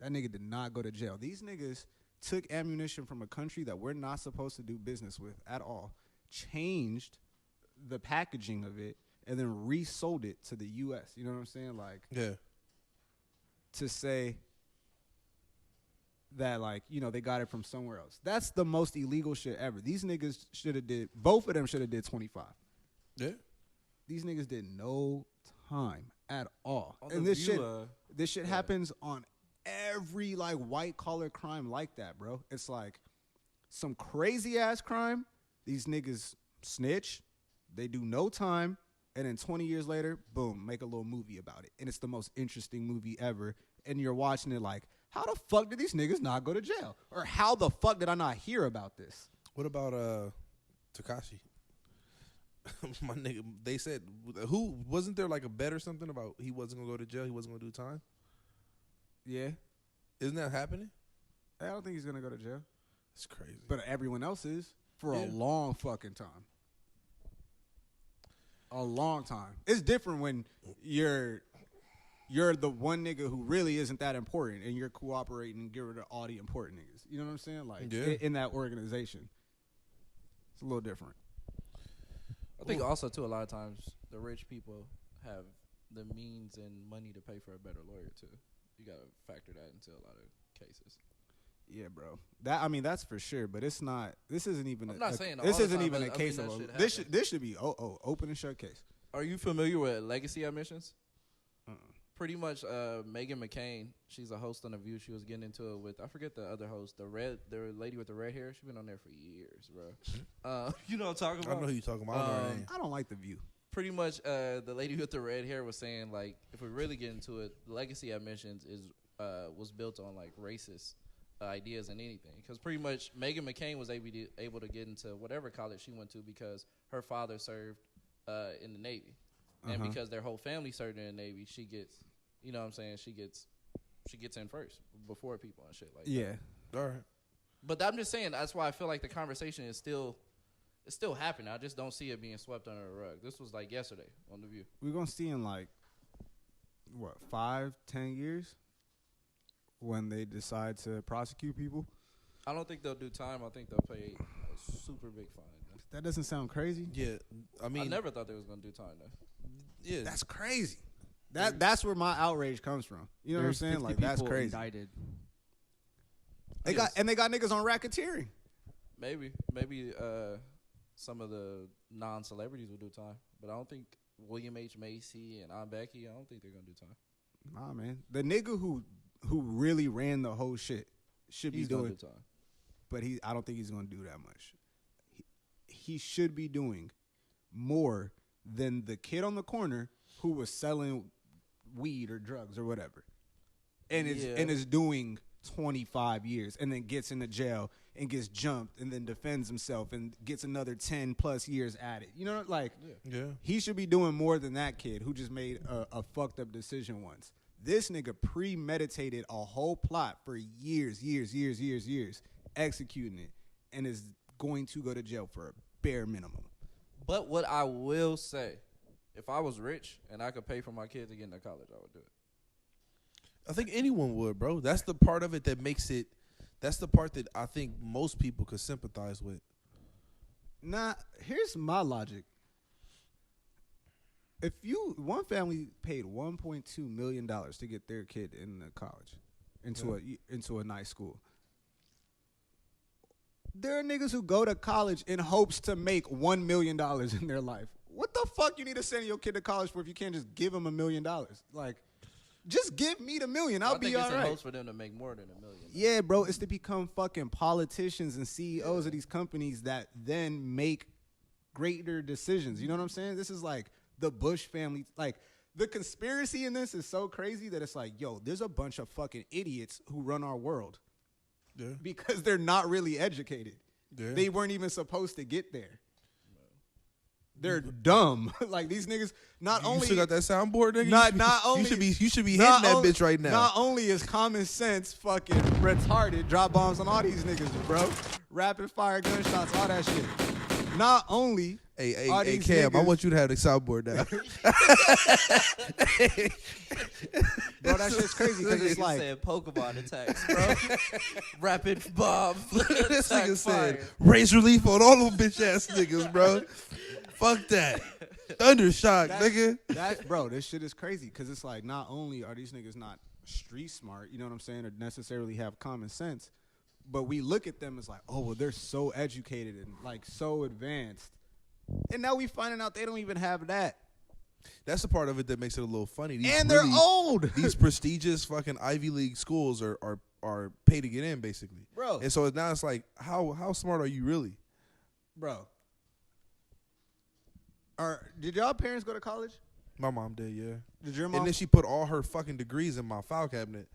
That nigga did not go to jail. These niggas took ammunition from a country that we're not supposed to do business with at all, changed the packaging of it, and then resold it to the U.S. You know what I'm saying? Like, to say that, like, they got it from somewhere else. That's the most illegal shit ever. These niggas both of them should have did 25. Yeah. These niggas did no time at all. And this shit happens on every, like, white collar crime like that, bro. It's like some crazy ass crime. These niggas snitch. They do no time. And then 20 years later, boom, make a little movie about it. And it's the most interesting movie ever. And you're watching it like, How the fuck did these niggas not go to jail? Or how the fuck did I not hear about this? What about Tekashi? My nigga, they said who wasn't there like a bet or something about he wasn't gonna go to jail, he wasn't gonna do time? Yeah. Isn't that happening? I don't think he's gonna go to jail. It's crazy. But everyone else is for a long fucking time. A long time. It's different when you're the one nigga who really isn't that important and you're cooperating and get rid of all the important niggas. You know what I'm saying? Like in that organization. It's a little different. I think also too a lot of times the rich people have the means and money to pay for a better lawyer too. You gotta factor that into a lot of cases. Yeah, bro. That's for sure. But it's not. This isn't even. I'm not saying this all the isn't time, even a but, case I mean, of. This should be open and shut case. Are you familiar with legacy admissions? Pretty much, Meghan McCain. She's a host on The View. She was getting into it with I forget the other host, the lady with the red hair. She's been on there for years, bro. You know what I'm talking about? I know who you're talking about. I know her name. I don't like The View. Pretty much, the lady with the red hair was saying like, if we really get into it, legacy admissions was built on like racist ideas and anything. Because pretty much Meghan McCain was able to get into whatever college she went to because her father served in the Navy, and because their whole family served in the Navy, she gets, you know what I'm saying, she gets in first before people and shit like that. All right. But I'm just saying that's why I feel like the conversation is still happening. I just don't see it being swept under the rug. This was like yesterday on The View. We're gonna see in like what 5-10 years when they decide to prosecute people. I don't think they'll do time. I think they'll pay a super big fine. That doesn't sound crazy. Yeah, I mean, I never thought they was gonna do time though. Yeah, That's crazy. That's where my outrage comes from. You know what I'm saying? Like that's crazy. Indicted. They got niggas on racketeering. Maybe some of the non-celebrities will do time, but I don't think William H. Macy and Aunt Becky. I don't think they're gonna do time. Nah, man. The nigga who really ran the whole shit should He's be doing gonna do time. but I don't think he's going to do that much. He should be doing more than the kid on the corner who was selling weed or drugs or whatever, and is doing 25 years and then gets into jail and gets jumped and then defends himself and gets another 10 plus years at it. You know, like he should be doing more than that kid who just made a fucked up decision once. This nigga premeditated a whole plot for years, executing it, and is going to go to jail for a bare minimum. But what I will say, if I was rich and I could pay for my kids to get into college, I would do it. I think anyone would, bro. That's the part of it that makes it. That's the part that I think most people could sympathize with. Nah, here's my logic. If one family paid $1.2 million to get their kid into college, into a nice school, there are niggas who go to college in hopes to make $1 million in their life. What the fuck you need to send your kid to college for if you can't just give him $1 million? Like, just give me the $1 million. I'll be all right. I think it's in hopes for them to make more than $1 million. Yeah, bro. It's to become fucking politicians and CEOs of these companies that then make greater decisions. You know what I'm saying? This is like the Bush family. Like, the conspiracy in this is so crazy that it's like, yo, there's a bunch of fucking idiots who run our world. Yeah. Because they're not really educated. Yeah. They weren't even supposed to get there. They're dumb. Like, these niggas not only you still got that soundboard, nigga. Not only you should be hitting that bitch right now. Not only is common sense fucking retarded, drop bombs on all these niggas, bro. Rapid fire gunshots, all that shit. Not only Hey, niggas, Cam, I want you to have the soundboard now. Bro, that shit's crazy because it's like said Pokemon attacks, bro. Rapid bomb. This nigga said raise relief on all them bitch ass niggas, bro. Fuck that. Thundershock, nigga. Bro, this shit is crazy because it's like not only are these niggas not street smart, you know what I'm saying, or necessarily have common sense, but we look at them as like, oh, well, they're so educated and like so advanced. And now we finding out they don't even have that. That's the part of it that makes it a little funny. They're old. These prestigious fucking Ivy League schools are paid to get in, basically. Bro. And so now it's like, how smart are you really? Bro. Did y'all parents go to college? My mom did, yeah. Did your mom? And then she put all her fucking degrees in my file cabinet.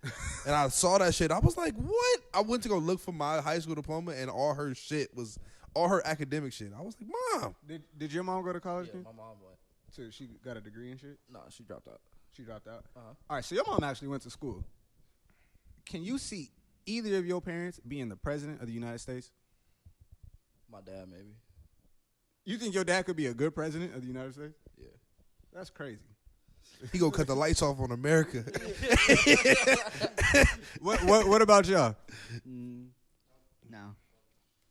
And I saw that shit. I was like, what? I went to go look for my high school diploma, and all her shit was, all her academic shit. I was like, Mom. Did your mom go to college? Yeah, my mom went. So she got a degree and shit? No, she dropped out. She dropped out? Uh-huh. All right, so your mom actually went to school. Can you see either of your parents being the president of the United States? My dad, maybe. You think your dad could be a good president of the United States? Yeah. That's crazy. He gonna cut the lights off on America. What about y'all? No.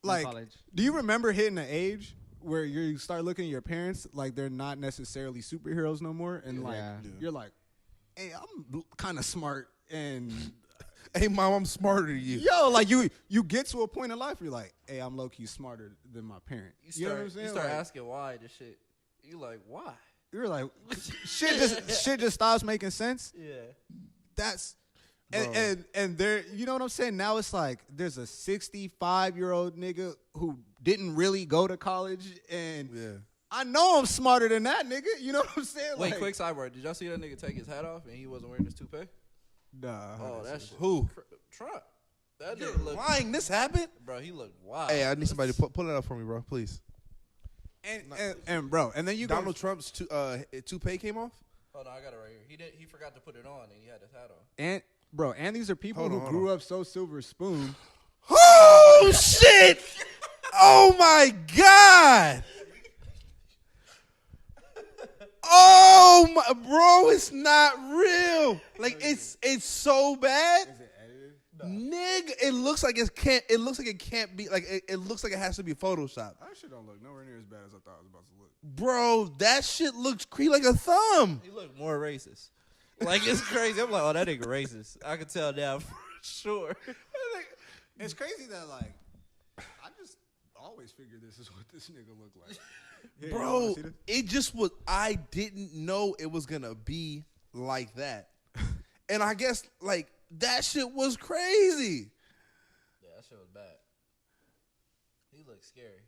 Like, college. do you remember hitting an age where you start looking at your parents like they're not necessarily superheroes no more, and like you're like, hey, I'm kind of smart, and Hey, Mom, I'm smarter than you. yo, like you get to a point in life where you're like, hey, I'm low key smarter than my parent. You know what I'm saying? You start Like, asking why this shit. You like, why? you're like, shit just stops making sense. Yeah. That's Bro. and there, you know what I'm saying? Now it's like there's a 65-year-old nigga who didn't really go to college, and Yeah. I know I'm smarter than that nigga. You know what I'm saying? Wait, Like, quick sidebar. Did y'all see that nigga take his hat off and he wasn't wearing his toupee? Nah. Oh, that's Who? Trump. That You're nigga looked, lying. This happened? bro. He looked wild. Hey, I need somebody to pull it up for me, bro, please. And bro, and then you go. Donald Trump's toupee came off? Hold on, I got it right here. He forgot to put it on and he had his hat on. And bro, and these are people Hold on, who hold grew up so silver spoon. Oh, shit! Oh, my God! Oh, my, bro, it's not real. Like, it's so bad. Is it edited? Nigga, it looks like it can't be, like, it looks like it has to be Photoshopped. That shit don't look nowhere near as bad as I thought it was about to look. Bro, that shit looks creepy like a thumb. He looked more racist. Like, it's crazy. I'm like, oh, that nigga racist. I can tell now for sure. It's crazy that like I just always figured this is what this nigga looked like. Here, you wanna Bro, see this? it just was, I didn't know it was gonna be like that. And I guess, like, that shit was crazy. Yeah, that shit was bad. He looked scary.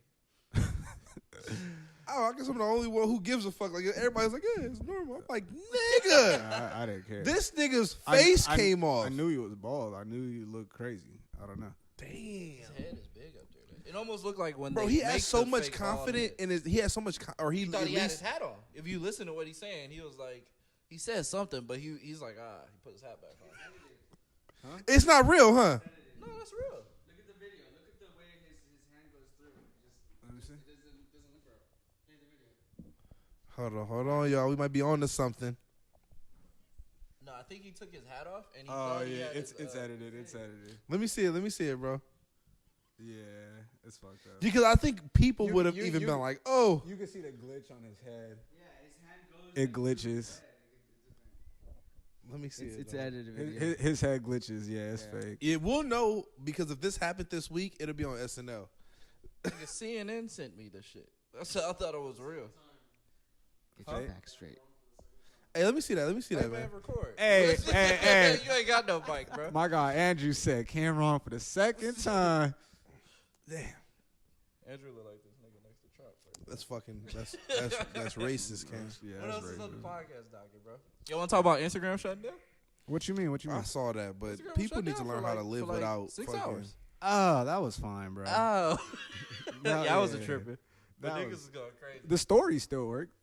Oh, I guess I'm the only one who gives a fuck. Like, everybody's like, yeah, it's normal. I'm like, nigga. I didn't care. This nigga's face came off. I knew he was bald. I knew he looked crazy. I don't know. Damn. His head is big up there. It almost looked like when Bro, they he make has so the much fake bald confidence head. in his. He has so much, or he He thought at he had least. his hat on. If you listen to what he's saying, he was like, he said something, but he's like, he put his hat back on. Huh? It's not real, huh? No, that's real. Look at the video. Look at the way his hand goes through. Let me see. It doesn't look right. Play the video. Hold on, y'all. We might be on to something. No, I think he took his hat off and he Oh thought he yeah, had it's his, edited. It's edited. Let me see it. Let me see it, bro. Yeah, it's fucked up. Because I think people You- would have you- even you- been like, "Oh, You can see the glitch on his head. Yeah, his hand goes. It glitches. let me see it." It's though. edited video. His head glitches. Yeah, it's fake. Yeah, we'll know because if this happened this week, it'll be on SNL. nigga, CNN sent me this shit. That's how I thought it was real. Get your facts straight. Hey, let me see that. Let me see Hey, that, man, man. record. Hey, hey. You ain't got no mic, bro. My guy Andrew said Cameron for the second time. Damn, Andrew look like this nigga next to Trump. that's fucking that's racist, Cam. Yeah, What that's else is on the racist. podcast docket, bro? You want to talk about Instagram shutting down? What you mean? What you I mean? saw that, but Instagram people shut need to down learn for how to like- live for like without 6 fucking. hours. Oh, that was fine, bro. Oh. No, yeah, I wasn't yeah. tripping. But That niggas was- is going crazy. The story still worked,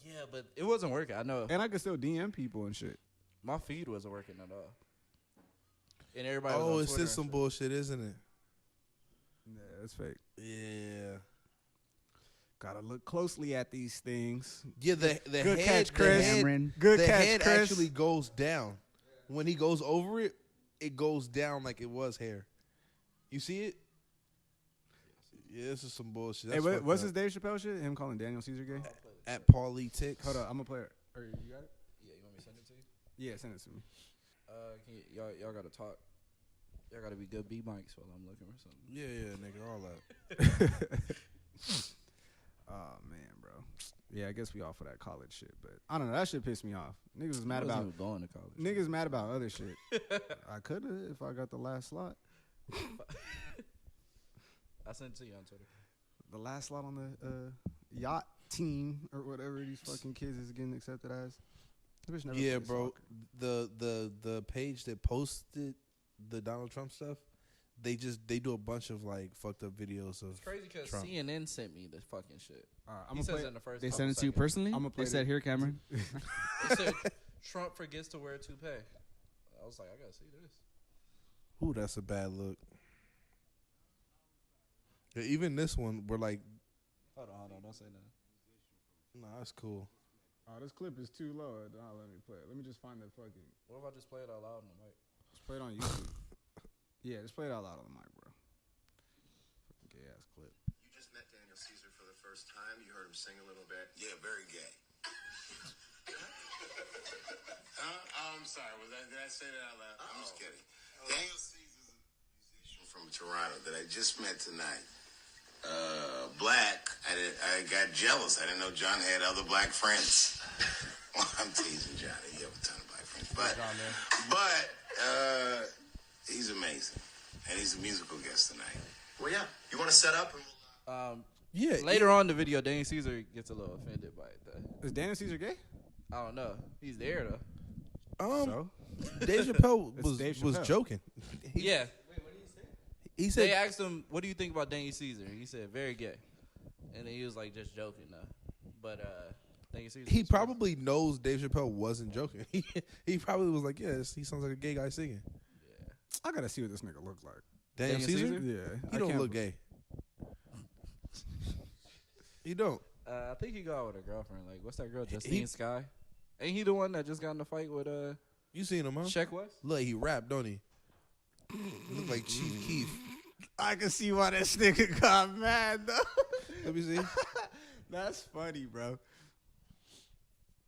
Yeah, but it wasn't working. I know. and I could still DM people and shit. My feed wasn't working at all. And everybody Oh, was it's on Twitter just some and shit. bullshit, isn't it? Yeah, it's fake. Yeah. Gotta look closely at these things. Yeah, the Good head, catch, Chris. The head, Cameron. Good the catch, head Chris. actually goes down. When he goes over it, it goes down like it was hair. You see it? Yeah, this is some bullshit. Hey, That's what's fucked his Dave Chappelle shit? Him calling Daniel Caesar gay? up. At Paulie Ticks. Hold up, I'm gonna play it. Or you got it? Yeah, you want me to send it to you? Yeah, send it to me. Y'all gotta talk. Y'all gotta be good B mics while I'm looking for something. Yeah, nigga, all that. Oh man, bro. Yeah, I guess we all for that college shit, but I don't know. That shit pissed me off. Niggas was mad I wasn't about even going to college. niggas mad about other shit. I could have if I got the last slot. I sent it to you on Twitter. The last slot on the yacht. team or whatever these fucking kids is getting accepted as. That bitch never Yeah, played bro. soccer. The page that posted the Donald Trump stuff, they do a bunch of like fucked up videos of It's crazy because Trump. CNN sent me this fucking shit. All right, He says it in the first. They couple sent it to you seconds. personally. I'ma play They said, "Here, Cameron." It said Trump forgets to wear a toupee. I was like, I gotta see this. Ooh, that's a bad look. Yeah, even this one, we're like, Hold on, don't say nothing. nah, that's cool. Oh, this clip is too low. Let me play it. Let me just find that fucking. What if I just play it out loud on the mic? Just play it on YouTube. Yeah, just play it out loud on the mic, bro. Fucking gay ass clip. You just met Daniel Caesar for the first time. You heard him sing a little bit. Yeah, very gay. I'm sorry. Did I say that out loud? I'm just kidding. Daniel Caesar's a musician from Toronto that I just met tonight. Black. I got jealous. I didn't know John had other black friends. Well, I'm teasing Johnny. He have a ton of black friends, but he's amazing, and he's a musical guest tonight. Well, yeah. You want to set up? Yeah. Later on in the video, Daniel Caesar gets a little offended by it. Though. Is Daniel Caesar gay? I don't know. He's there though. So? Dave Chappelle It's was Dave was Chappelle. joking. Yeah. He They said asked him, "What do you think about Daniel Caesar?" And he said, "Very gay," and then he was like, "Just joking, though." But Daniel Caesar. he was probably knows Dave Chappelle wasn't joking. He probably was like, yes, he sounds like a gay guy singing. I gotta see what this nigga look like. Daniel Daniel Caesar? Caesar? Yeah, He don't look gay. He don't. I think he go out with a girlfriend. Like, what's that girl, Justine Sky? Ain't he the one that just got in a fight with You seen him, huh? Sheck West? Look, he rap, don't he? Look like Chief Keef. I can see why this nigga got mad though. Let me see. That's funny, bro.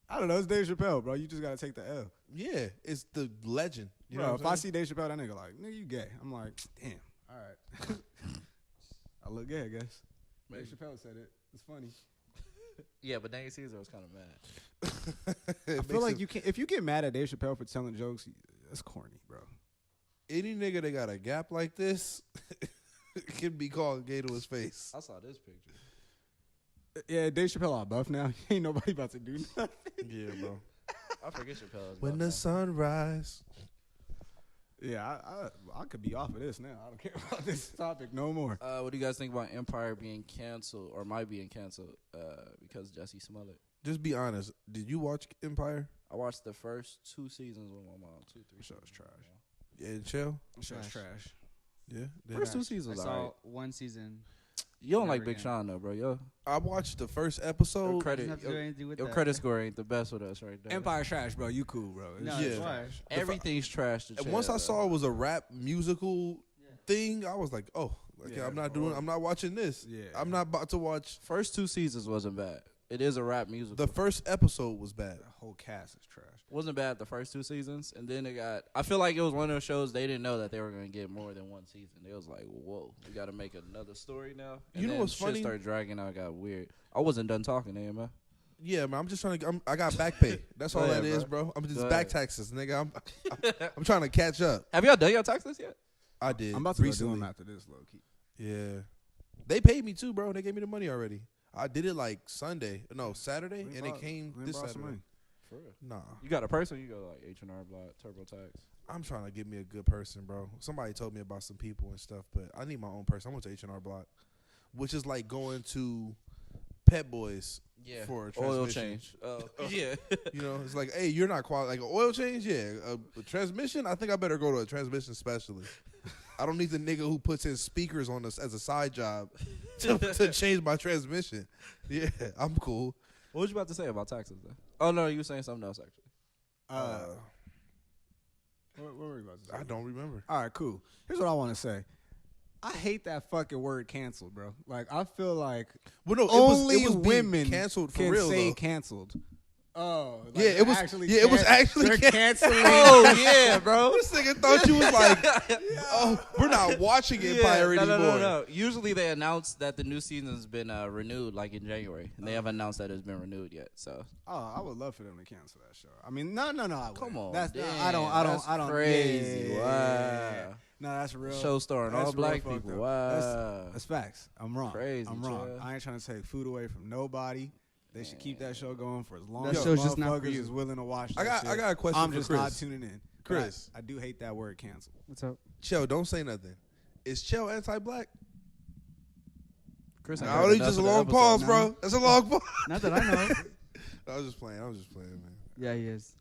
I don't know. It's Dave Chappelle, bro. You just gotta take the L. Yeah, it's the legend. You know Bro, what if I'm I saying? see Dave Chappelle, that nigga like, nigga, you gay. I'm like, damn. All right. I look gay, I guess. Maybe. Dave Chappelle said it. It's funny. Yeah, but Daniel Caesar was kind of mad. I feel like you can't. If you get mad at Dave Chappelle for telling jokes, that's corny, bro. any nigga that got a gap like this can be called gay to his face. I saw this picture. Yeah, Dave Chappelle all buff now. Ain't nobody about to do nothing. Yeah, bro. I forget Chappelle's. When the sun rise. Yeah, I could be off of this now. I don't care about this topic no more. What do you guys think about Empire being canceled or might being canceled because Jussie Smollett? Just be honest. Did you watch Empire? I watched the first 2 seasons with my mom. 2, 3. Show's trash. Yeah, chill. Show's trash. Yeah. First 2 I seasons, saw alright. one season. You don't Never like Big again. Sean though, bro. Yo, I watched the first your episode. credit, Doesn't have to do anything with your that. credit score ain't the best with us right there. Empire's trash, bro. You cool, bro. It's No, Yeah. it's trash. trash. Everything's trash. To And once I saw it was a rap musical thing, I was like, oh, okay, Yeah, I'm not watching this. Yeah. I'm not about to watch. first 2 seasons wasn't bad. It is a rap musical. The first episode was bad. The whole cast is trash. Wasn't bad the first 2 seasons, and then it got. I feel like it was one of those shows they didn't know that they were going to get more than 1 season. They was like, "Whoa, we got to make another story now." And You know then what's shit funny? started dragging out, got weird. I wasn't done talking to him, man. Yeah, man. I'm just trying to. I got back pay. That's Go all ahead, that is, bro. bro. I'm just Go back ahead. taxes, nigga. I'm trying to catch up. Have y'all done your taxes yet? I did. I'm about to recently. go do them after this, low key. Yeah, they paid me too, bro. They gave me the money already. I did it like Saturday, and it came this Saturday. For real? Nah, You got a person? You go like H&R Block, TurboTax. I'm trying to get me a good person, bro. Somebody told me about some people and stuff, but I need my own person. I went to H&R Block, which is like going to Pet Boys for a oil transmission. change. Oh, yeah. You know, it's like, hey, you're not qualified. Like an oil change, yeah. A transmission, I think I better go to a transmission specialist. I don't need the nigga who puts in speakers on us as a side job to change my transmission. Yeah, I'm cool. What was you about to say about taxes, though? Oh no, you were saying something else actually. What were we about to say? I don't remember. All right, cool. Here's what I want to say. I hate that fucking word canceled, bro. Like, I feel like Well, no, only it was being women canceled for can real say though. canceled. Oh, like Yeah, they're it was- Actually yeah, it was actually they're can- canceling. Oh yeah, bro. This nigga thought you was like, oh, we're not watching Empire no, anymore. no. Usually they announce that the new season's been renewed, like in January, and they haven't announced that it's been renewed yet. So Oh, I would love for them to cancel that show. I mean, no. I come wouldn't. on, That's damn, I that's don't. crazy. Yeah. Wow. No, that's real. Show starring That's all real black fucked people. up. Wow. That's facts. I'm wrong. Crazy, I'm wrong. child. I ain't trying to take food away from nobody. They should keep that show going for as long That as show's just not for motherfuckers you. is willing to watch that I got shit. a question I'm for just Chris. not tuning in. Chris. I do hate that word cancel. What's up? Cheo, don't say nothing. Is Cheo anti-black? Chris, No, it's just a long pause, bro. That's a long pause. Not that I know. I was just playing, man. Yeah, he is.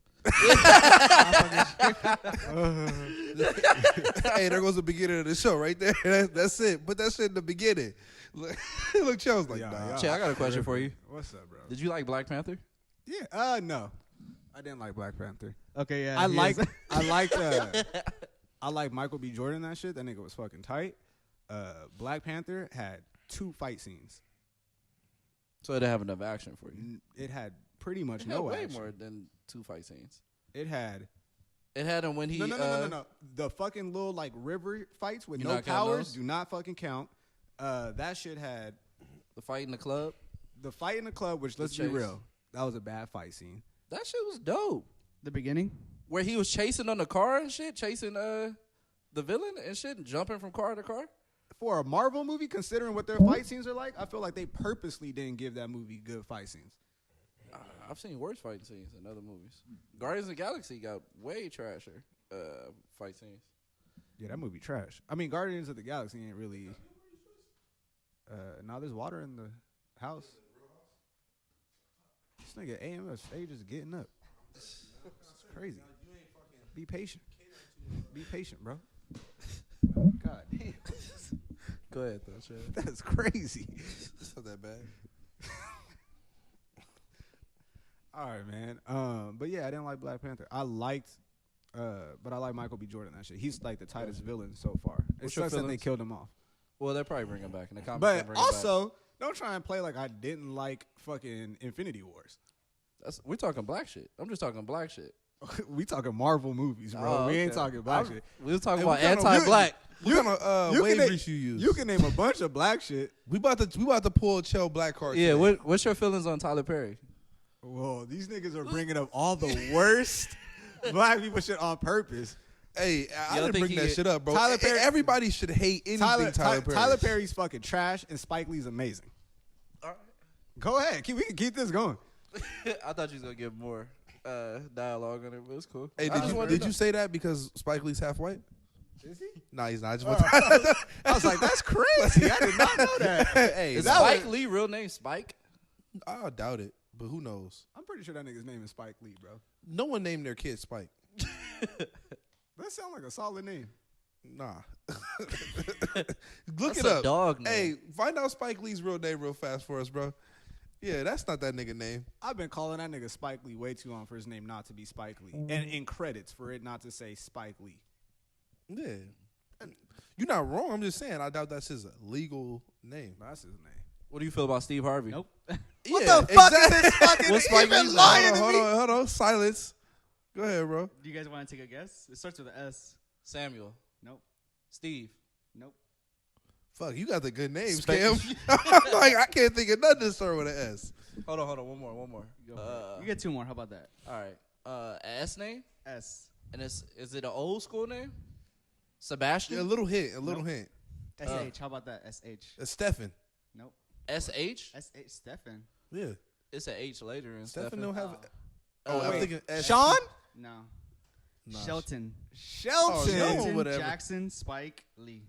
Hey, there goes the beginning of the show right there. That's it. Put that shit in the beginning. Look, Cheo's like, nah. Che, I got a question for you. What's up, bro? Did you like Black Panther? Yeah. No, I didn't like Black Panther. Okay, yeah. I he like is. I like Michael B. Jordan. That shit. That nigga was fucking tight. Black Panther had 2 fight scenes. So it didn't have enough action for you. It had pretty much It no had way action. more than 2 fight scenes. It had It had him when he no. The fucking little like river fights with You no not counting powers those? do not fucking count. That shit had the fight in the club. the fight in the club, which let's be chase. real, that was a bad fight scene. That shit was dope. The beginning? Where he was chasing on the car and shit, chasing the villain and shit, and jumping from car to car. For a Marvel movie, considering what their fight scenes are like, I feel like they purposely didn't give that movie good fight scenes. I've seen worse fighting scenes in other movies. Guardians of the Galaxy got way trasher fight scenes. Yeah, that movie trash. I mean, Guardians of the Galaxy ain't really. Now there's water in the house. This nigga AMS stage is getting up. It's crazy. Be patient. Be patient, bro. God damn. Go ahead, though, Chad. That's crazy. It's not that bad. All right, man. But yeah, I didn't like Black Panther. I liked, but I like Michael B. Jordan. That shit. He's like the tightest villain so far. It What's your sucks that they feelings? killed him off. Well, they'll probably bring him back in the comics. But also, don't try and play like I didn't like fucking Infinity Wars. we're talking black shit. I'm just talking black shit. We talking Marvel movies, bro. Oh, We ain't okay. talking black shit. We was talking Hey, about what kind of- anti-black. What kind of you wave can- grease you use? You can name a bunch of black shit. We about to pull Cheo black card. Yeah, today. what's your feelings on Tyler Perry? Whoa, these niggas are bringing up all the worst black people shit on purpose. Hey, I don't didn't think bring he- that shit up, bro. Tyler Perry- Everybody should hate anything Tyler Perry. Tyler Perry's fucking trash, and Spike Lee's amazing. All right. Go ahead, we can keep this going. I thought you was gonna give more dialogue on it, but it's cool. Hey, I just wanted to did you say that because Spike Lee's half white? Is he? Nah, he's not. I just I was like, that's crazy. I did not know that. hey, Is that Spike was- Lee real name Spike? I doubt it, but who knows? I'm pretty sure that nigga's name is Spike Lee, bro. No one named their kid Spike. That sounds like a solid name. Nah. Look That's it a up. dog name. Hey, find out Spike Lee's real name real fast for us, bro. Yeah, that's not that nigga name. I've been calling that nigga Spike Lee way too long for his name not to be Spike Lee. And in credits for it not to say Spike Lee. Yeah. You're not wrong. I'm just saying, I doubt that's his legal name. That's his name. What do you feel about Steve Harvey? Nope. What Yeah, the fuck exactly. is this fucking What's Spike even Lee's lying name? to Hold me? on, hold on. Silence. Go ahead, bro. Do you guys want to take a guess? It starts with an S. Samuel. Nope. Steve. Nope. Fuck, you got the good names, Spec- Cam. I'm like, I can't think of nothing that start with an S. Hold on. One more. Go for it. You get 2 more. How about that? All right. S name? S. And is it an old school name? Sebastian? Yeah, a little hint. A little hint. SH. How about that? SH. It's Stefan. Nope. SH? SH. Stefan. Yeah. It's an H later in Stefan Stefan. don't have. Oh, I'm wait. thinking S. Sean? No. Nah. Shelton. Shelton. Oh, no. Shelton whatever. Jackson Spike Lee.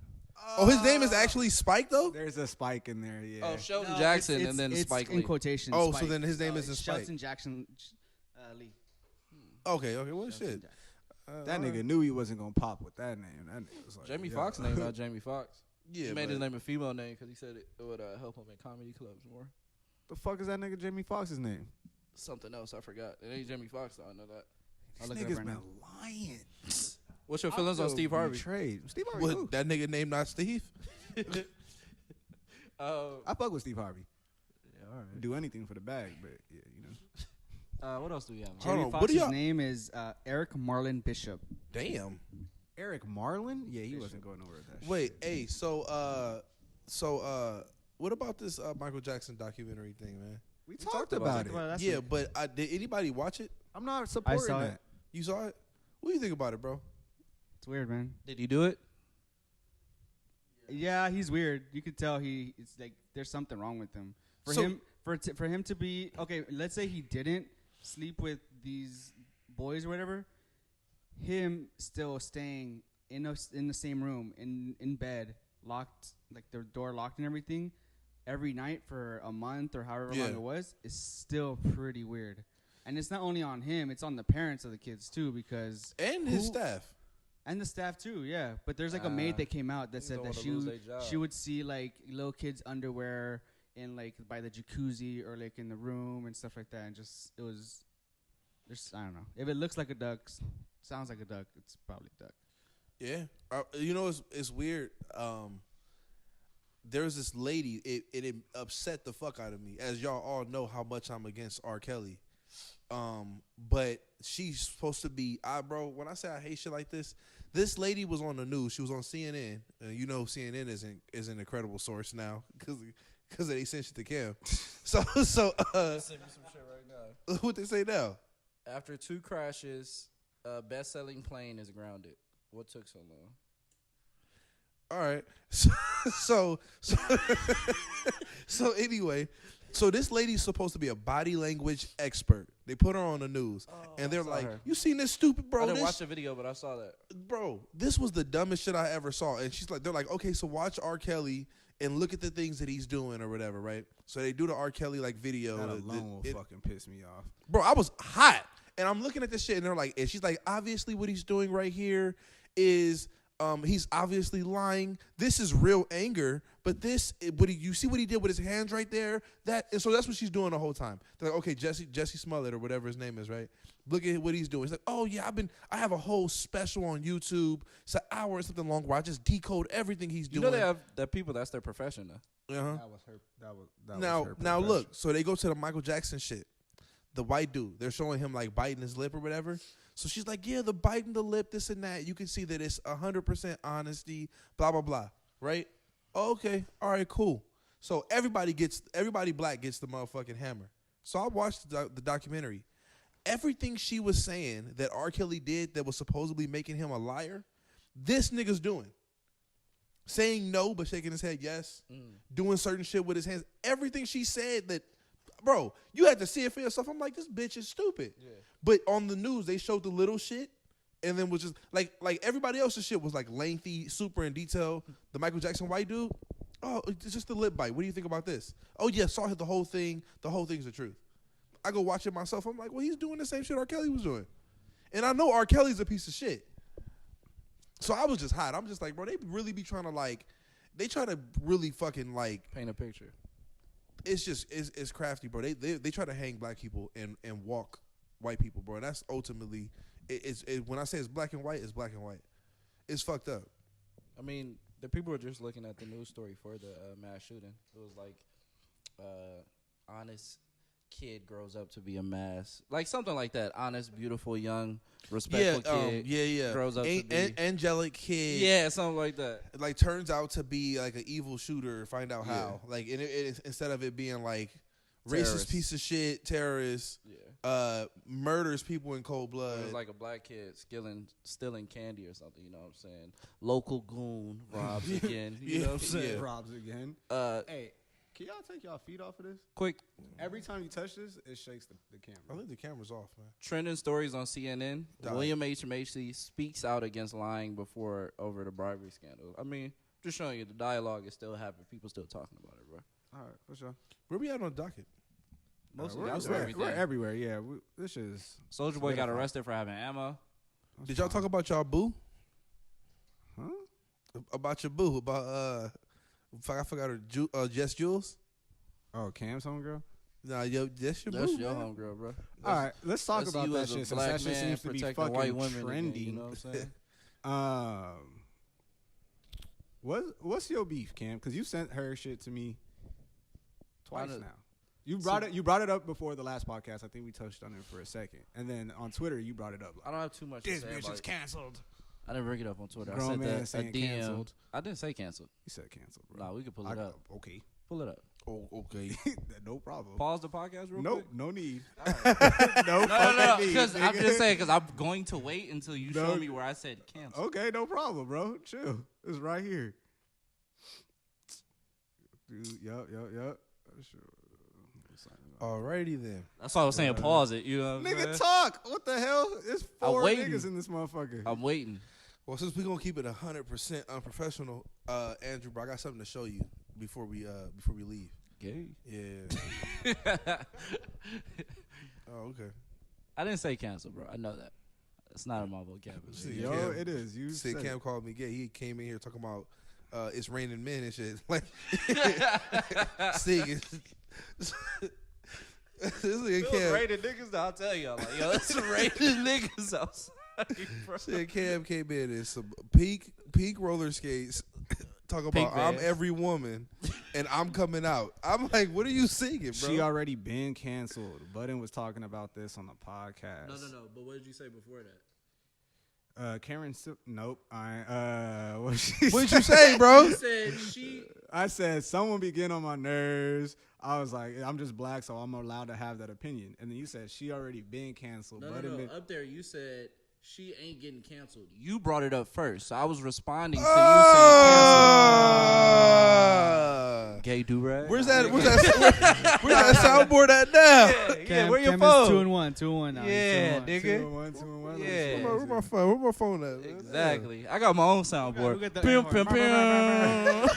Oh, his name is actually Spike though. There's a Spike in there, yeah. Oh, Shelton No, Jackson it's- and then it's Spike in Lee. quotation. Oh, Spike. so then his name isn't it's Spike. Shelton Jackson Lee. Okay. Well, Shelton shit. Jackson. That nigga knew he wasn't gonna pop with that name. That nigga was like, Jamie yo. Foxx name, not Jamie Foxx. Yeah. He made but- his name a female name because he said it would help him in comedy clubs more. The fuck is that nigga Jamie Foxx's name? Something else, I forgot. It ain't Jamie Foxx, though. I know that. I'll This look it up nigga's right been now. lying. What's your feelings on Steve Harvey? Betrayed. Steve Harvey. What, Cool. that nigga name not Steve? I fuck with Steve Harvey. Yeah, all right. Do anything for the bag, but yeah, you know. What else do we have? Hold Jamie on, what do Foxx's y'all- name is Eric Marlon Bishop. Damn. Eric Marlin? Yeah, he wasn't going nowhere with that shit. Wait. Hey. What about this Michael Jackson documentary thing, man? We talked about it. That's Yeah, weird. but did anybody watch it? I'm not supporting saw that. it. You saw it? What do you think about it, bro? It's weird, man. Did he do it? Yeah, he's weird. You could tell it's like there's something wrong with him. So- for him to be okay. Let's say he didn't sleep with these boys or whatever. Him still staying in the same room in bed, locked, like their door locked and everything, every night for a month or however long it was, is still pretty weird. And it's not only on him; it's on the parents of the kids too, because and his staff. And the staff too, yeah. But there's like a maid that came out that said that she would see like little kids' underwear in like by the jacuzzi or like in the room and stuff like that, and just it was, I don't know. If it looks like a duck, sounds like a duck, it's probably a duck. Yeah, you know it's weird. There was this lady. It upset the fuck out of me, as y'all all know how much I'm against R. Kelly. But she's supposed to be, bro. When I say I hate shit like this lady was on the news. She was on CNN. You know, CNN is an incredible source now because they sent shit to Cam. So send me some shit right now. What they say now? After 2 crashes, best-selling plane is grounded. What took so long? All right. So anyway, so this lady's supposed to be a body language expert. They put her on the news, and they're like, "You seen this stupid bro?" I didn't watch the video, but I saw that. Bro, this was the dumbest shit I ever saw. And they're like, "Okay, so watch R. Kelly and look at the things that he's doing or whatever, right?" So they do the R. Kelly like video. That alone will fucking piss me off. Bro, I was hot, and I'm looking at this shit, and they're like, and she's like, obviously, what he's doing right here is. He's obviously lying. This is real anger, but you see what he did with his hands right there? And so that's what she's doing the whole time. They're like, okay, Jesse Smollett or whatever his name is, right? Look at what he's doing. He's like, oh yeah, I have a whole special on YouTube. It's an hour or something long where I just decode everything he's doing. You know they have that people, that's their profession now. Uh-huh. That was her. Now look, so they go to the Michael Jackson shit. The white dude, they're showing him like biting his lip or whatever. So she's like, yeah, the biting the lip, this and that. You can see that it's 100% honesty, blah, blah, blah. Right? Okay. All right, cool. So everybody black gets the motherfucking hammer. So I watched the documentary. Everything she was saying that R. Kelly did that was supposedly making him a liar, this nigga's doing. Saying no, but shaking his head yes. Doing certain shit with his hands. Everything she said that, bro, you had to see it for yourself. I'm like, this bitch is stupid. Yeah. But on the news, they showed the little shit, and then was just like everybody else's shit was like lengthy, super in detail. The Michael Jackson white dude, oh, it's just a lip bite. What do you think about this? Oh yeah, saw the whole thing. The whole thing's the truth. I go watch it myself. I'm like, well, he's doing the same shit R. Kelly was doing, and I know R. Kelly's a piece of shit. So I was just hot. I'm just like, bro, they really be trying to they try to really fucking paint a picture. It's just it's crafty, bro. They try to hang black people and walk white people, bro. That's ultimately when I say it's black and white, it's black and white. It's fucked up. I mean, the people were just looking at the news story for the mass shooting. It was like, honest kid grows up to be a mass, like something like that. Honest, beautiful, young, respectful kid. Grows up to be angelic kid. Yeah, something like that. Like turns out to be like an evil shooter. Find out how. Like it instead of it being like racist piece of shit, terrorist. Yeah. Murders people in cold blood. It was like a black kid stealing candy or something. You know what I'm saying? Local goon robs again. You know what I'm saying? Robs again. Hey. Can y'all take y'all feet off of this? Quick. Every time you touch this, it shakes the camera. I think the camera's off, man. Trending stories on CNN. William H. Macy speaks out against lying over the bribery scandal. I mean, just showing you the dialogue is still happening. People still talking about it, bro. All right, for sure. Where we at on the docket? We're everywhere, yeah. This is... Soulja Boy got arrested for having ammo. Did y'all talk about y'all boo? Huh? About your boo. About... I forgot her. YesJulz. Oh, Cam's homegirl? Nah, that's your homegirl, bro. All right, let's talk about that shit. Since that shit seems to be fucking white women trendy. Again, you know what I'm saying? What's your beef, Cam? Because you sent her shit to me twice now. You brought it up before the last podcast. I think we touched on it for a second, and then on Twitter you brought it up. I don't have too much to say. This bitch is canceled. I didn't bring it up on Twitter. Grown I man said that a DM. Canceled. I didn't say canceled. You said canceled, bro. Nah, we can pull it up. Okay. Pull it up. Oh, okay. No problem. Pause the podcast real quick. Nope, no need. Right. no. Because I'm just saying, because I'm going to wait until you show me where I said cancel. Okay, no problem, bro. Chill. It's right here. Dude, yup. Sure. Alrighty then. That's why I was saying pause it. You know what I'm Nigga, saying? talk. What the hell? It's I'm 4 waiting. niggas in this motherfucker. I'm waiting. Well, since we're gonna keep it 100% unprofessional, Andrew, bro, I got something to show you before we leave. Gay. Yeah. Oh, okay. I didn't say cancel, bro. I know that. It's not in my vocabulary. See, Yo, Cam, it is. You see, said Cam it. called me gay. He came in here talking about it's raining men and shit. Like, singing. This nigga Cam. Rated niggas, I'll tell y'all. Like, yo, it's rated niggas outside, bro. Shit, Cam came in in some peak roller skates. Talk Pink about I'm Vans. every woman and I'm coming out. I'm like, what are you singing, bro? She already been canceled. Budden was talking about this on the podcast. No. But what did you say before that? Karen, nope. What'd What'd you say, bro? You said she. I said someone be getting on my nerves. I was like, I'm just black, so I'm allowed to have that opinion. And then you said she already been canceled. No. Been, Up there, you said she ain't getting canceled. You brought it up first, so I was responding to you saying canceled. Gay do-rag. Where's that soundboard at now? Yeah, where your Cam phone? is 2-1 now. Yeah, He's 2-1. nigga. 2-1. Yeah. Where my phone? Where my phone at? man? Exactly. I got my own soundboard. Look at the Pim, air pim, horn. pim.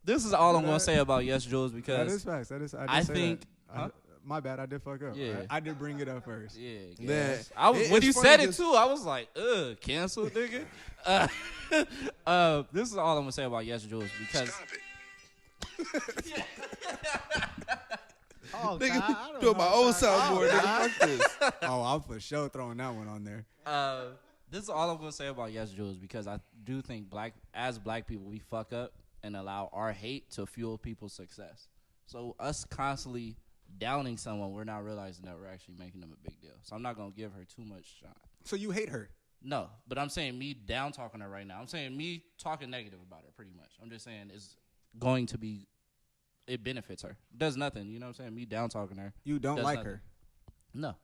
This is all I'm gonna say about YesJulz That because is facts. That is. I did say think. that. Huh? My bad. I did fuck up. Yeah. I did bring it up first. Yeah, Yeah. yes. I was, when It's you funny said it just- too, I was like, cancel, nigga. This is all I'm gonna say about YesJulz because Oh, Nigga, God, I don't doing know my what own you're talking soundboard. about. Nigga, fuck this. Oh, I'm for sure throwing that one on there. this is all I'm gonna say about YesJulz because I do think as black people we fuck up and allow our hate to fuel people's success. So us constantly downing someone, we're not realizing that we're actually making them a big deal. So I'm not gonna give her too much shine. So you hate her? No, but I'm saying me down talking her right now. I'm saying me talking negative about her pretty much. I'm just saying it's going to be, it benefits her. Does nothing, you know what I'm saying? Me down talking her. You don't does like nothing. her? No.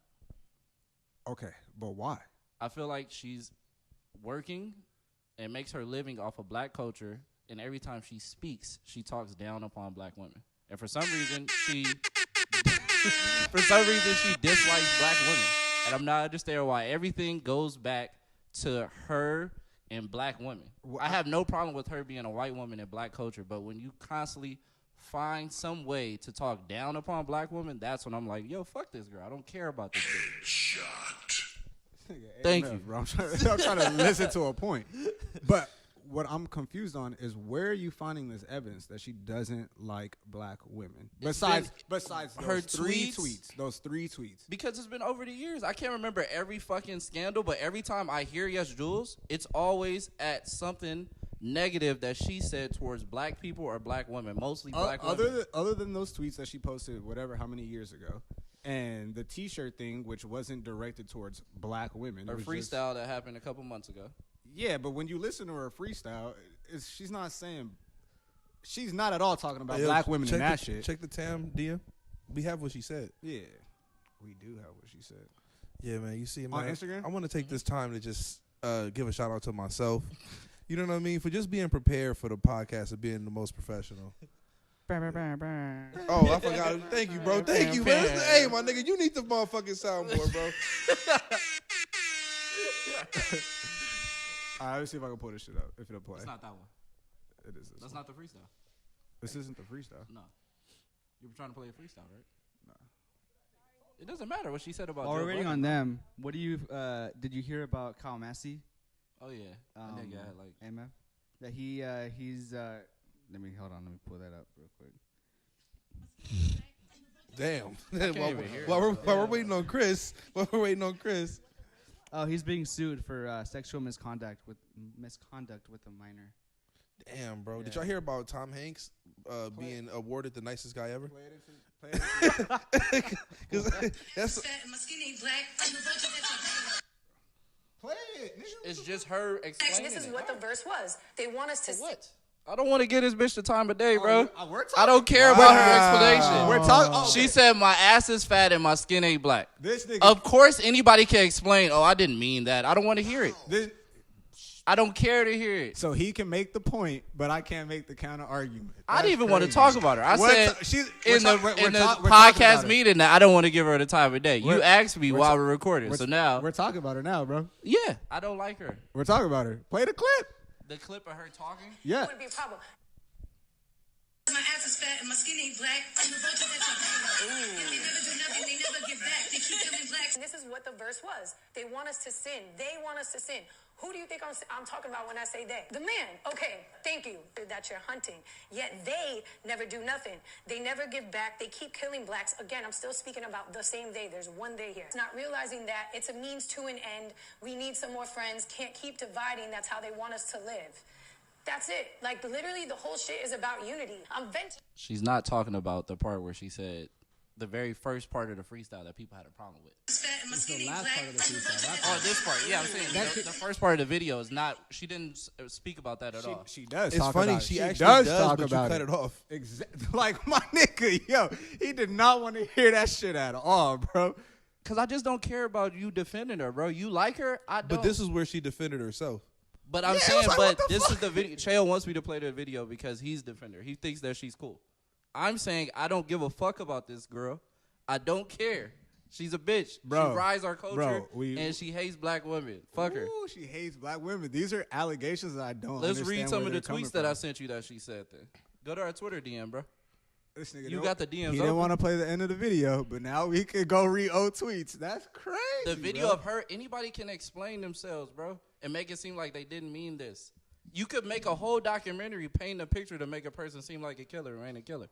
Okay, but why? I feel like she's working and makes her living off of black culture, and every time she speaks, she talks down upon black women. And for some reason, she dislikes black women. And I'm not understanding why everything goes back to her and black women. I have no problem with her being a white woman in black culture, but when you constantly find some way to talk down upon black women, that's when I'm like, yo, fuck this girl. I don't care about this bitch. Thank you. bro. I'm trying to listen to a point. But what I'm confused on is where are you finding this evidence that she doesn't like black women? Besides those her three tweets? tweets. Those 3 tweets. Because it's been over the years. I can't remember every fucking scandal, but every time I hear YesJulz, it's always at something negative that she said towards black people or black women, mostly black women. Other than those tweets that she posted, whatever, how many years ago, and the T-shirt thing, which wasn't directed towards black women. Her It was just- freestyle that happened a couple months ago. yeah, but when you listen to her freestyle, she's not at all talking about Yo, black women check and that the, shit. Check the TAAM DM. We have what she said. Yeah, we do have what she said. Yeah, man. You see, man. On Instagram? I want to take this time to just give a shout out to myself. You know what I mean? For just being prepared for the podcast and being the most professional. Oh, I forgot. Thank you, bro. Thank you, man. Hey, my nigga, you need the motherfucking soundboard, bro. All right, let's see if I can pull this shit up. If it'll play. That's not that one. It is. This That's one. not the freestyle. This isn't the freestyle. No. You were trying to play a freestyle, right? No. It doesn't matter what she said about While Joe we're waiting Budden. on them, what do you did you hear about Kyle Massey? Oh, yeah. That nigga had, like, MF? That he's let me pull that up real quick. Damn. even hear While we're waiting on Chris. Oh, he's being sued for sexual misconduct with a minor. Damn, bro. Did Yeah. y'all hear about Tom Hanks being awarded the nicest guy ever? Play it. Cause that's My skin ain't black. I'm the virgin that's Play it, nigga. it's just her explaining This is it. what the verse was. They want us to. What? I don't want to get this bitch the time of day, bro. We're I don't care about her explanation. We're talking. She said my ass is fat and my skin ain't black. This nigga. Of course, anybody can explain. Oh, I didn't mean that. I don't want to hear it. This, I don't care to hear it. So he can make the point, but I can't make the counter argument. I didn't even want to talk about her. I said in the podcast podcast meeting that I don't want to give her the time of day. You We're- asked me we're while ta- we're recording, so now, we're talking about her now, bro. yeah, I don't like her. We're talking about her. Play the clip. The clip of her talking. Yeah. Would be a problem. My ass is fat and my skin ain't black. I'm the vulture that you're playing. And they never do nothing. They never give back. They keep coming black. This is what the verse was. They want us to sin. They want us to sin. Who do you think I'm talking about when I say they? The man. Okay, thank you that you're hunting. Yet they never do nothing. They never give back. They keep killing blacks. Again, I'm still speaking about the same they. There's one they here. It's not realizing that it's a means to an end. We need some more friends. Can't keep dividing. That's how they want us to live. That's it. Like, literally, the whole shit is about unity. I'm venting. She's not talking about the part where she said the very first part of the freestyle that people had a problem with. It's the last part of the freestyle. Oh, this part. Yeah, I'm saying the first part of the video is not. She didn't speak about that at all. She does. It's talk funny. About it. She She actually does does, talk but about you cut it. it off. Like my nigga, yo, he did not want to hear that shit at all, bro. Because I just don't care about you defending her, bro. You like her, I don't. But this is where she defended herself. But I'm Yeah, saying, I was like, what but the this fuck? is the video. Cheo wants me to play the video because he's defending her. He thinks that she's cool. I'm saying I don't give a fuck about this girl. I don't care. She's a bitch. Bro, she rides our culture, bro, and she hates black women. Fuck her. Ooh, she hates black women. These are allegations that I don't Let's understand read some where of the they're coming tweets that I from. sent you that she said then. Go to our Twitter DM, bro. This nigga You don't- got the DMs He open? didn't want to play the end of the video, but now we can go read old tweets. That's crazy. The video bro. of her, anybody can explain themselves, bro, and make it seem like they didn't mean this. You could make a whole documentary painting a picture to make a person seem like a killer or ain't a killer.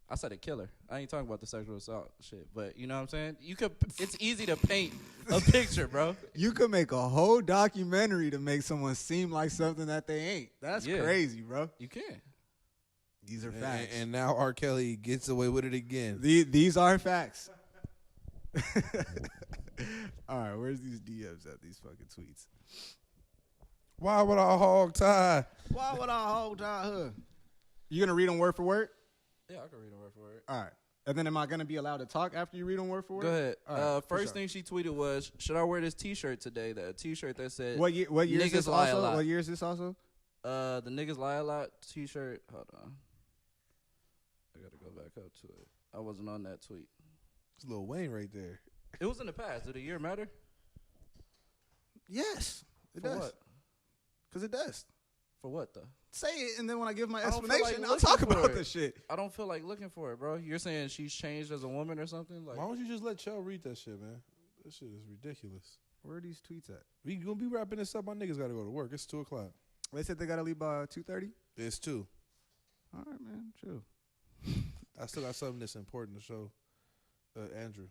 I said a killer. I ain't talking about the sexual assault shit, but you know what I'm saying? You could. It's easy to paint a picture, bro. You could make a whole documentary to make someone seem like something that they ain't. That's Yeah. crazy, bro. You can. These are facts. And now R. Kelly gets away with it again. These are facts. All right, where's these DMs at? These fucking tweets. Why would I hog tie? Why would I hold her? You gonna read them word for word? Yeah, I can read them word for word. All right. And then am I gonna be allowed to talk after you read them word for word? Go ahead. All right, for First sure. thing she tweeted was, "Should I wear this T-shirt today?" That T-shirt that said, What year? What year is Niggas this lie a also? lot. What year is this also? The niggas lie a lot T-shirt. Hold on. I gotta go back up to it. I wasn't on that tweet. It's Lil Wayne right there. It was in the past. Did the year matter? Yes, it For does. what? Because it does. For what though? Say it, and then when I give my I don't feel explanation, like I'll looking talk for about it. this shit. I don't feel like looking for it, bro. You're saying she's changed as a woman or something? Like, Why don't you just let Chell read that shit, man? That shit is ridiculous. Where are these tweets at? We gonna be wrapping this up. My niggas gotta go to work. It's 2:00. They said they gotta leave by 2:30. It's 2. All right, man, chill. I still got something that's important to show Andrew.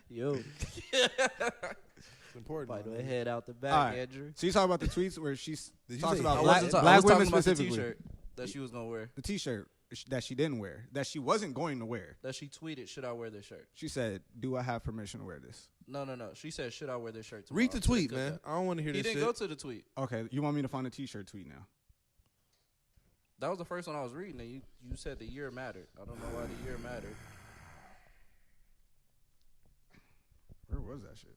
yo, It's important. bite my my nigga. head out the back, All right. Andrew. So you talking about the tweets where she Did you talks say about I I black, wasn't ta- I black was women talking about the specifically. T-shirt that she was gonna wear. The T-shirt that she didn't wear, that she wasn't going to wear. That she tweeted, "Should I wear this shirt?" She said, "Do I have permission to wear this?" No. She said, "Should I wear this shirt?" Read the tomorrow?" tweet, She man. I don't want to hear He this didn't shit. go to the tweet. Okay, you want me to find a T-shirt tweet now? That was the first one I was reading, and you said the year mattered. I don't know why the year mattered. Where was that shit?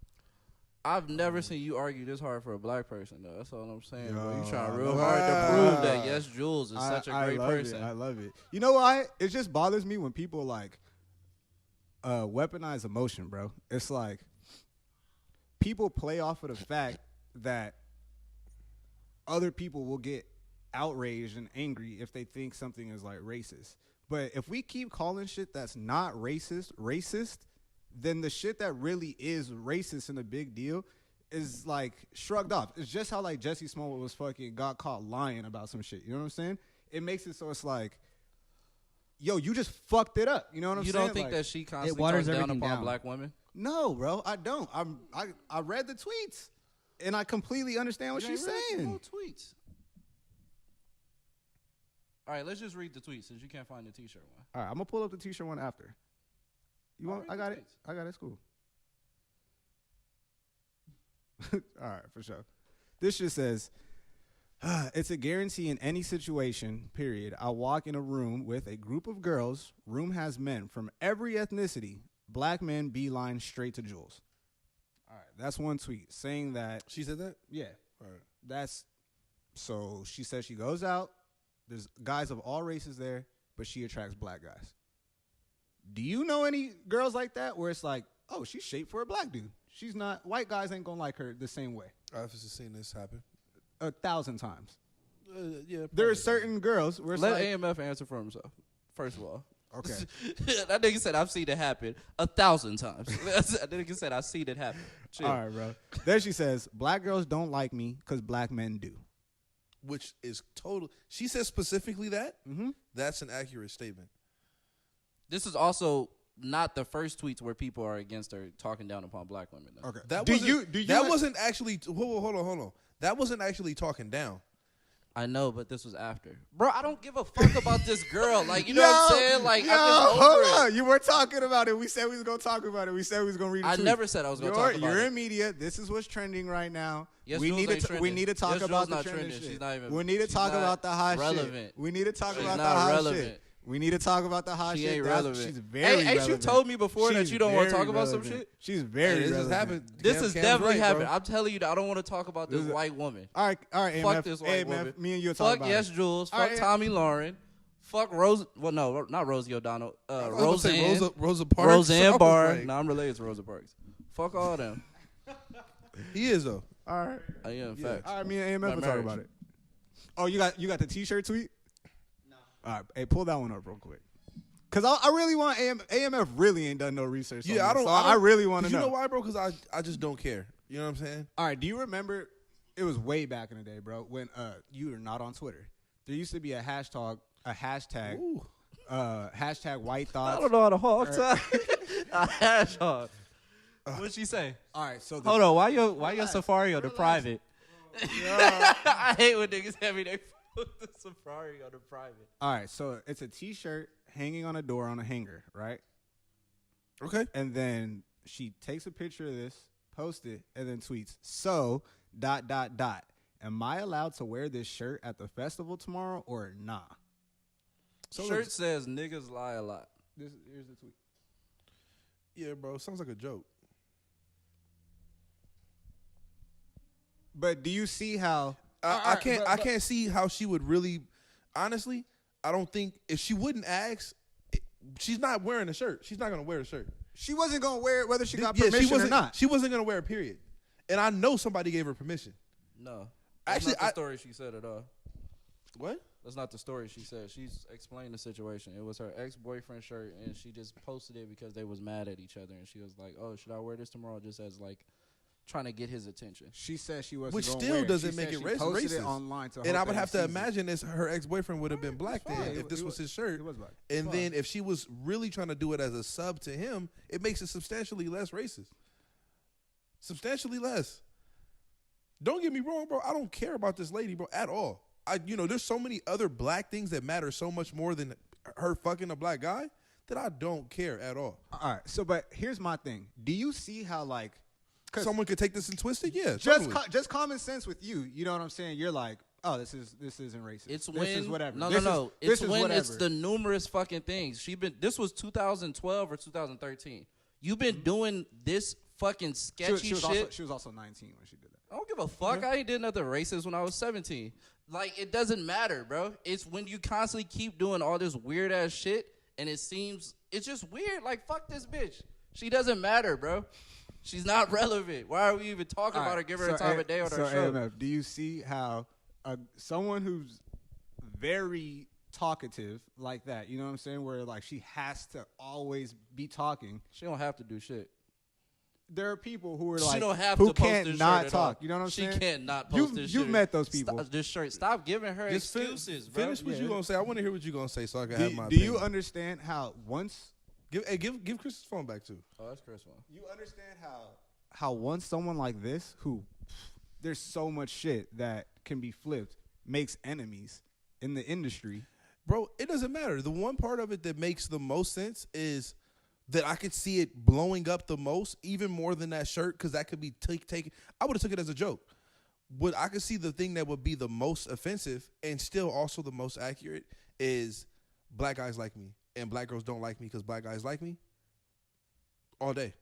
I've never seen you argue this hard for a black person, though. That's all I'm saying. Bro. You Yo, trying I real love hard it. to prove that YesJulz is such a great love person. It. I love it. You know why? It just bothers me when people like weaponize emotion, bro. It's like people play off of the fact that other people will get outraged and angry if they think something is like racist. But if we keep calling shit that's not racist, then the shit that really is racist and a big deal is like shrugged off. It's just how like Jesse Smollett was fucking got caught lying about some shit. You know what I'm saying? It makes it so it's like, yo, you just fucked it up. You know what I'm You saying? don't think Like, that she constantly waters talks down everything upon down. black women? No, bro, I don't. I read the tweets and I completely understand what You she's ain't read the saying. whole tweets. All right, let's just read the tweets since you can't find the T-shirt one. All right, I'm gonna pull up the T-shirt one after. You I'll want? read I got the it. tweets. I got it. It's cool. All right, for sure. This just says, it's a guarantee in any situation, period. I walk in a room with a group of girls. Room has men from every ethnicity. Black men beeline straight to Jules. All right, that's one tweet saying that. She said that? Yeah, All right. that's so. She says she goes out. There's guys of all races there, but she attracts black guys. Do you know any girls like that where it's like, oh, she's shaped for a black dude? She's not. White guys ain't gonna like her the same way. I've just seen this happen. 1,000 times. Yeah. There are certain girls where it's Let like, AMF answer for himself. First of all. okay, That nigga said I've seen it happen 1,000 times. That nigga said I've seen it happen. Chill. all right, bro. Then she says, black girls don't like me because black men do. Which is total. She says specifically that. Mm-hmm. That's an accurate statement. This is also not the first tweets where people are against her talking down upon black women. Though. Okay. That do wasn't, you that wasn't actually. Hold on. That wasn't actually talking down. I know, but this was after. Bro, I don't give a fuck about this girl. Like, you know what I'm saying? Like, I'm just over hold it. on. You were talking about it. We said we was gonna talk about it. We said we was gonna read. I never said I was gonna talk about You're it. in media. This is what's trending right now. YesJulz we need ain't to. We trending. need to talk YesJulz about the not trending trending. shit. She's not even. We need to she's talk not about the hot relevant. shit. We need to talk She's about the not hot relevant. shit. We need to talk about the hot She shit. ain't That's- relevant. She's very Hey, relevant. you told me before that She's you don't want to very talk about some relevant. shit. She's very Hey, this relevant. has happened. This Cam- has Cam's definitely right, happened. bro. I'm telling you, I don't want to talk about this white woman. All right, Fuck AMF. this white AMF, woman. me and you will talk Fuck about it. YesJulz. All Fuck right. Tommy Lauren. Fuck Rose. Well, no, not Rosie O'Donnell. I was gonna say Roseanne. Rosa Parks. I Roseanne was Barr. like, No, I'm related to Rosa Parks. Fuck all them. He is though. All right. I am, Yeah. facts. All right, me and AMF My will talk marriage. about it. Oh, you got the T-shirt tweet? No. All right, hey, pull that one up real quick. Cause I really want AMF really ain't done no research. Yeah, on I this, don't. so I really want to You know. know why, bro? Because I just don't care. You know what I'm saying? All right, do you remember? It was way back in the day, bro. When you were not on Twitter, there used to be a hashtag, Ooh. hashtag white thoughts. I don't know how to hog tie. A hash hog. What'd she say? All right, so Hold on. Why your Safari on the private? I hate when niggas have me. They put the Safari on the private. All right, so it's a T-shirt hanging on a door on a hanger, right? Okay. And then she takes a picture of this, posts it, and then tweets, so, ... Am I allowed to wear this shirt at the festival tomorrow or nah? Shirt says niggas lie a lot. Here's the tweet. Yeah, bro. Sounds like a joke. But do you see how... I can't see how she would really. Honestly, I don't think if she wouldn't ask, she's not wearing a shirt. She's not gonna wear a shirt. She wasn't going to wear it whether she got Yeah, permission or not. She wasn't gonna wear a period. And I know somebody gave her permission. No. That's Actually, not the story she said at all. What? That's not the story she said. She's explained the situation. It was her ex-boyfriend shirt, and she just posted it because they was mad at each other. And she was like, "Oh, should I wear this tomorrow?" Just as like trying to get his attention. She said she wasn't Which gonna still wear it. doesn't She make said it she posted racist. it online to And hope I would that have he to sees it. imagine this her ex-boyfriend would have been black It's then fine. if this It was his shirt. It was black. And It's then fine. if she was really trying to do it as a sub to him, it makes it substantially less racist. Substantially less. Don't get me wrong, bro. I don't care about this lady, bro, at all. There's so many other black things that matter so much more than her fucking a black guy that I don't care at all. All right, so but here's my thing. Do you see how like 'cause Someone could take this and twist it? Yeah, just totally. just common sense with you, you know what I'm saying? You're like, oh, this isn't racist. It's this when is whatever. No, This no, no. is- It's this is when it's whatever. the numerous fucking things. This was 2012 or 2013. You've been doing this fucking sketchy shit. She was also 19 when she did that. I don't give a fuck. I ain't did nothing racist when I was 17. Like, it doesn't matter, bro. It's when you constantly keep doing all this weird ass shit, and it's just weird. Like, fuck this bitch. She doesn't matter, bro. She's not relevant. Why are we even talking about her? Give her a time of day on our show. AMF, do you see how someone who's very talkative like that, you know what I'm saying, where like she has to always be talking. She don't have to do shit. There are people who are She like don't have who to post can't this not shirt at talk. all. You know what I'm saying? She can't not post this shit. You've met those people. This shirt. Stop giving her Just excuses, bro. finish what you gonna say. I want to hear what you gonna say so I can have my Do you opinion. understand how once Give Chris his phone back too. Oh, that's Chris one. you understand how once someone like this who there's so much shit that can be flipped makes enemies in the industry. Bro, it doesn't matter. The one part of it that makes the most sense is that I could see it blowing up the most, even more than that shirt, because that could be taken. I would have took it as a joke. But I could see the thing that would be the most offensive and still also the most accurate is black guys like me and black girls don't like me because black guys like me all day.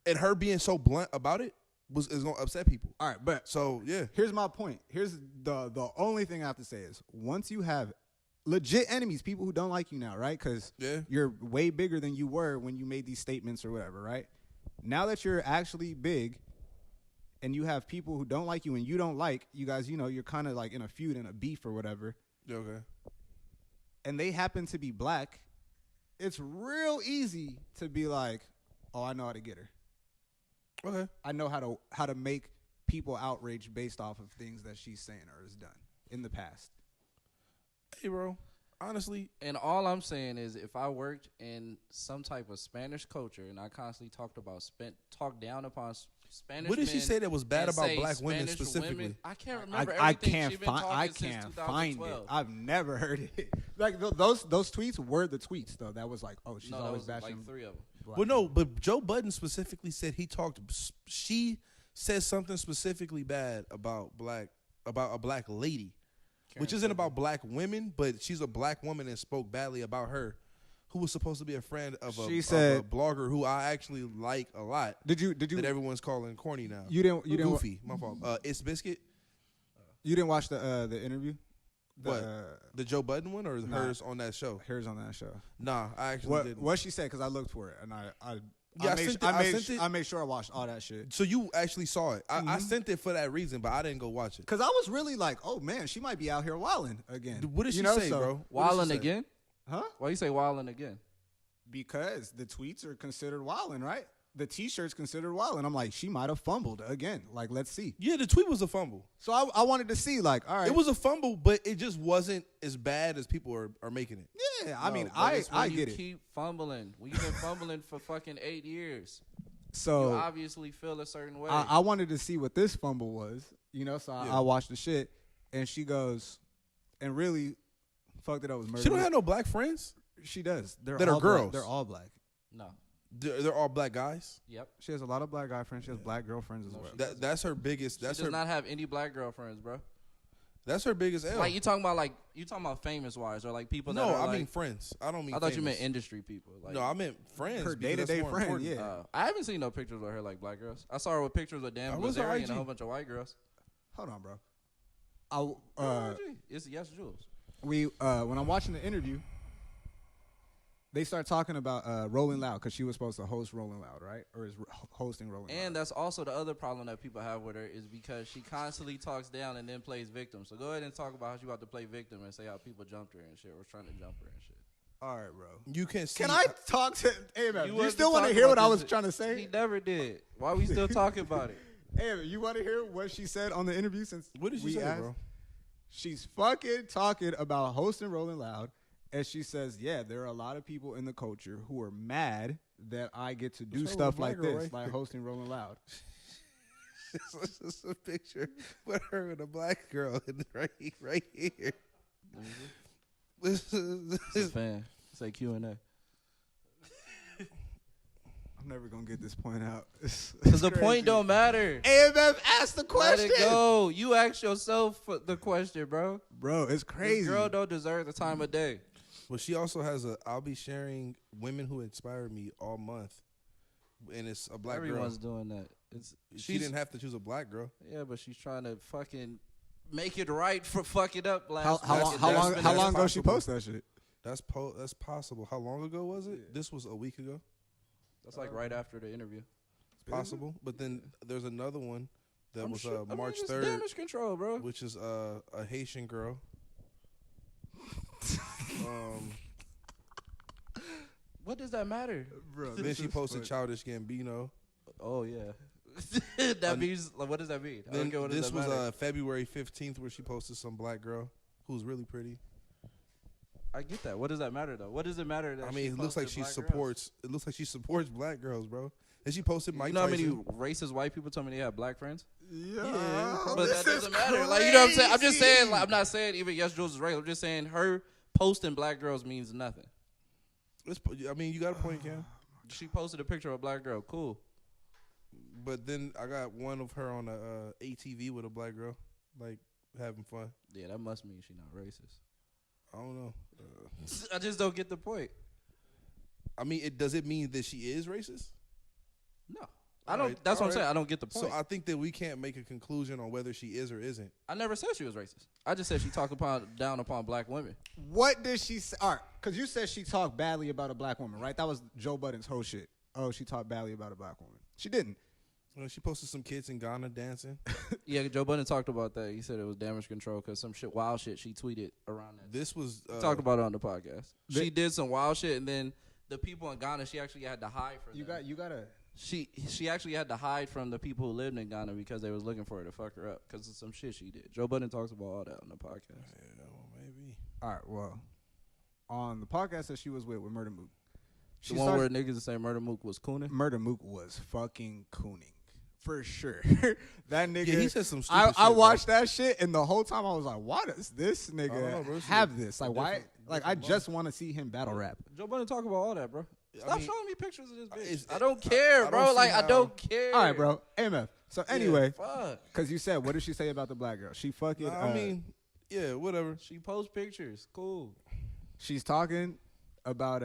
And her being so blunt about it is gonna upset people. All right, but So yeah, here's my point. Here's the only thing I have to say is once you have legit enemies, people who don't like you now, right? Because Yeah. you're way bigger than you were when you made these statements or whatever, right? Now that you're actually big and you have people who don't like you and you don't like, you guys, you know, you're kind of like in a feud and a beef or whatever, okay. and they happen to be black, it's real easy to be like, oh, I know how to get her. Okay. I know how to make people outraged based off of things that she's saying or has done in the past. Hey, bro. Honestly, And all I'm saying is, if I worked in some type of Spanish culture and I constantly talked down upon Spanish, what did she men say that was bad and about say black women Spanish specifically? I can't remember I everything can't she's been find. talking I since can't find it. 2012. I've never heard it. Like those tweets were the tweets though. That was like, oh, she's No, that always was bashing. like 3 of them. black Well, no, but Joe Budden specifically said she said something specifically bad about a black lady, which isn't about black women, but she's a black woman and spoke badly about her, who was supposed to be a friend of She a said- blogger who I actually like a lot. Did you That everyone's calling corny now. you didn't Goofy. My fault. It's Biscuit. you didn't watch the interview? What? The Joe Budden one or hers on that show? Hers on that show. Nah, I actually didn't. What she said? Because I looked for it and Yeah, I sent it. I made sure I watched all that shit. So you actually saw it. I sent it for that reason, but I didn't go watch it. Cause I was really like, oh man, she might be out here wilding again. What did she You know, say, so- bro? What did she Wilding say? again? Huh? Why you say wilding again? Because the tweets are considered wilding, right? The T-shirt's considered wilding. I'm like, she might have fumbled again. Like, let's see. Yeah, the tweet was a fumble. So I wanted to see, like, all right. It was a fumble, but it just wasn't as bad as people are making it. Yeah, I mean, No, but I it's when get you it. keep fumbling. When you've been fumbling for fucking 8 years, you So obviously feel a certain way. I wanted to see what this fumble was, you know. So I watched the shit, and she goes, and really fucked it up with murder. She don't have no black friends. She does. They're That are all black. girls. They're all black. no. They're all black guys. Yep. She has a lot of black guy friends. She has black girlfriends as well. That's her biggest. She does not have any black girlfriends, bro. That's her biggest L. Like you talking about famous wise or like people that no, are I like, mean friends. I don't mean. I thought you famous. meant industry people. Like, No, I meant friends. Her because that's day-to-day more friend, important. yeah. I haven't seen no pictures with her like black girls. I saw her with pictures with Dan what's her Blazari and a IG? whole bunch of white girls. Hold on, bro. It's YesJulz. When I'm watching the interview, they start talking about Rolling Loud because she was supposed to host Rolling Loud, right? Or is hosting Rolling Loud. And that's also the other problem that people have with her is because she constantly talks down and then plays victim. So go ahead and talk about how she about to play victim and say how people jumped her and shit or was trying to jump her and shit. All right, bro. You can see. Can I talk to? Hey man, you wasn't still want to talking hear what about I was this- trying to say? He never did. Why we still talking about it? Hey man, you want to hear what she said on the interview? Since What did she we say, asked? bro? She's fucking talking about hosting Rolling Loud, and she says, "Yeah, there are a lot of people in the culture who are mad that I get to do What's wrong stuff with like black girl this, right like hosting Rolling Loud." It's just a picture with her and a black girl right here. It's a fan. Say Q&A. I'm never gonna get this point out. Because the point don't matter. AMF asked the Let question. it go. You ask yourself the question, bro. Bro, it's crazy. This girl don't deserve the time of day. Well, she also has I'll be sharing women who inspired me all month, and it's a black Everyone's girl. doing that. She didn't have to choose a black girl. Yeah, but she's trying to fucking make it right for fucking up How last long ago she possible. posted that shit? That's possible. How long ago was it? This was a week ago. That's like right after the interview. It's possible. But then there's another one that I'm was sure- I mean, March it's 3rd, damage control, bro. which is a Haitian girl. What does that matter? Bro, Then she posted Childish Gambino. Oh yeah. That means like, what does that mean? I don't Then get what this does that was matter. February 15th where she posted some black girl who's really pretty. I get that. What does that matter though? What does it matter that I mean, she it looks like posted she black girls? supports. It looks like she supports black girls, bro. And she posted Mike You know how many Tyson. racist white people told me they have black friends? Yeah, But that doesn't matter. Like, you know what I'm saying? I'm just saying, like, I'm not saying even YesJulz is racist. I'm just saying her posting black girls means nothing. I mean, you got a point, Cam. She posted a picture of a black girl. Cool. But then I got one of her on a ATV with a black girl, like having fun. Yeah, that must mean she's not racist. I don't know. I just don't get the point. I mean, does it mean that she is racist? No. I don't. Right, That's what I'm alright. saying. I don't get the point. So I think that we can't make a conclusion on whether she is or isn't. I never said she was racist. I just said she talked down upon black women. What did she say? All right, because you said she talked badly about a black woman, right? That was Joe Budden's whole shit. Oh, she talked badly about a black woman. She didn't. Well, she posted some kids in Ghana dancing. Yeah, Joe Budden talked about that. He said it was damage control because some shit, wild shit, she tweeted around that. This was Talked about it on the podcast. She did some wild shit, and then the people in Ghana, she actually had to hide from. You gotta. She actually had to hide from the people who lived in Ghana because they was looking for her to fuck her up because of some shit she did. Joe Budden talks about all that on the podcast. Yeah, well, maybe. All right, well, on the podcast that she was with Murder Mook. The one where niggas say Murder Mook was cooning? Murder Mook was fucking cooning. For sure. That nigga. Yeah, he said some stupid shit. I watched that shit, and the whole time I was like, why does this nigga know, bro. have this? Like, why? Like, I different just want to see him battle rap. Joe Budden talk about all that, bro. Stop mean, showing me pictures of this bitch. it's- I don't care, I bro. don't see I how- don't care. All right, bro. AMF. So, anyway, Fuck. because you said, what did she say about the black girl? She fucking. Nah, I mean, yeah, whatever. She posts pictures. Cool. she's talking about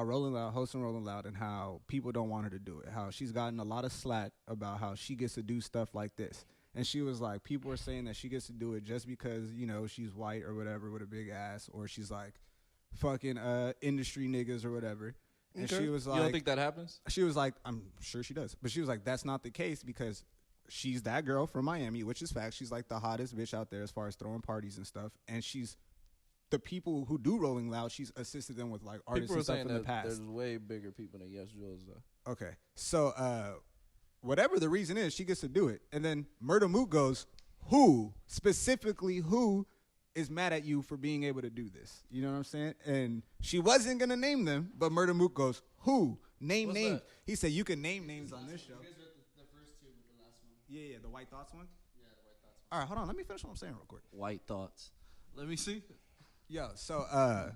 Rolling Loud, hosting Rolling Loud, and how people don't want her to do it. How she's gotten a lot of slack about how she gets to do stuff like this. And she was like, people are saying that she gets to do it just because, you know, she's white or whatever with a big ass, or she's like fucking industry niggas or whatever. And Okay. she was like, You don't think that happens? she was like, I'm sure she does. But she was like, that's not the case because she's that girl from Miami, which is fact. She's like the hottest bitch out there as far as throwing parties and stuff. And she's the people who do Rolling Loud, she's assisted them with like artists People are and stuff saying in the that past. there's way bigger people than YesJulz, though. Okay. So whatever the reason is, she gets to do it. And then Murder Mook goes, who is mad at you for being able to do this? You know what I'm saying? And she wasn't going to name them, but Murder Mook goes, who? Name What's names. that? He said, you can name names on this show. You guys read the first two, but the last one. Yeah, the White Thoughts one? Yeah, the White Thoughts All right, hold on. Let me finish what I'm saying real quick. White thoughts. Let me see. Yo, so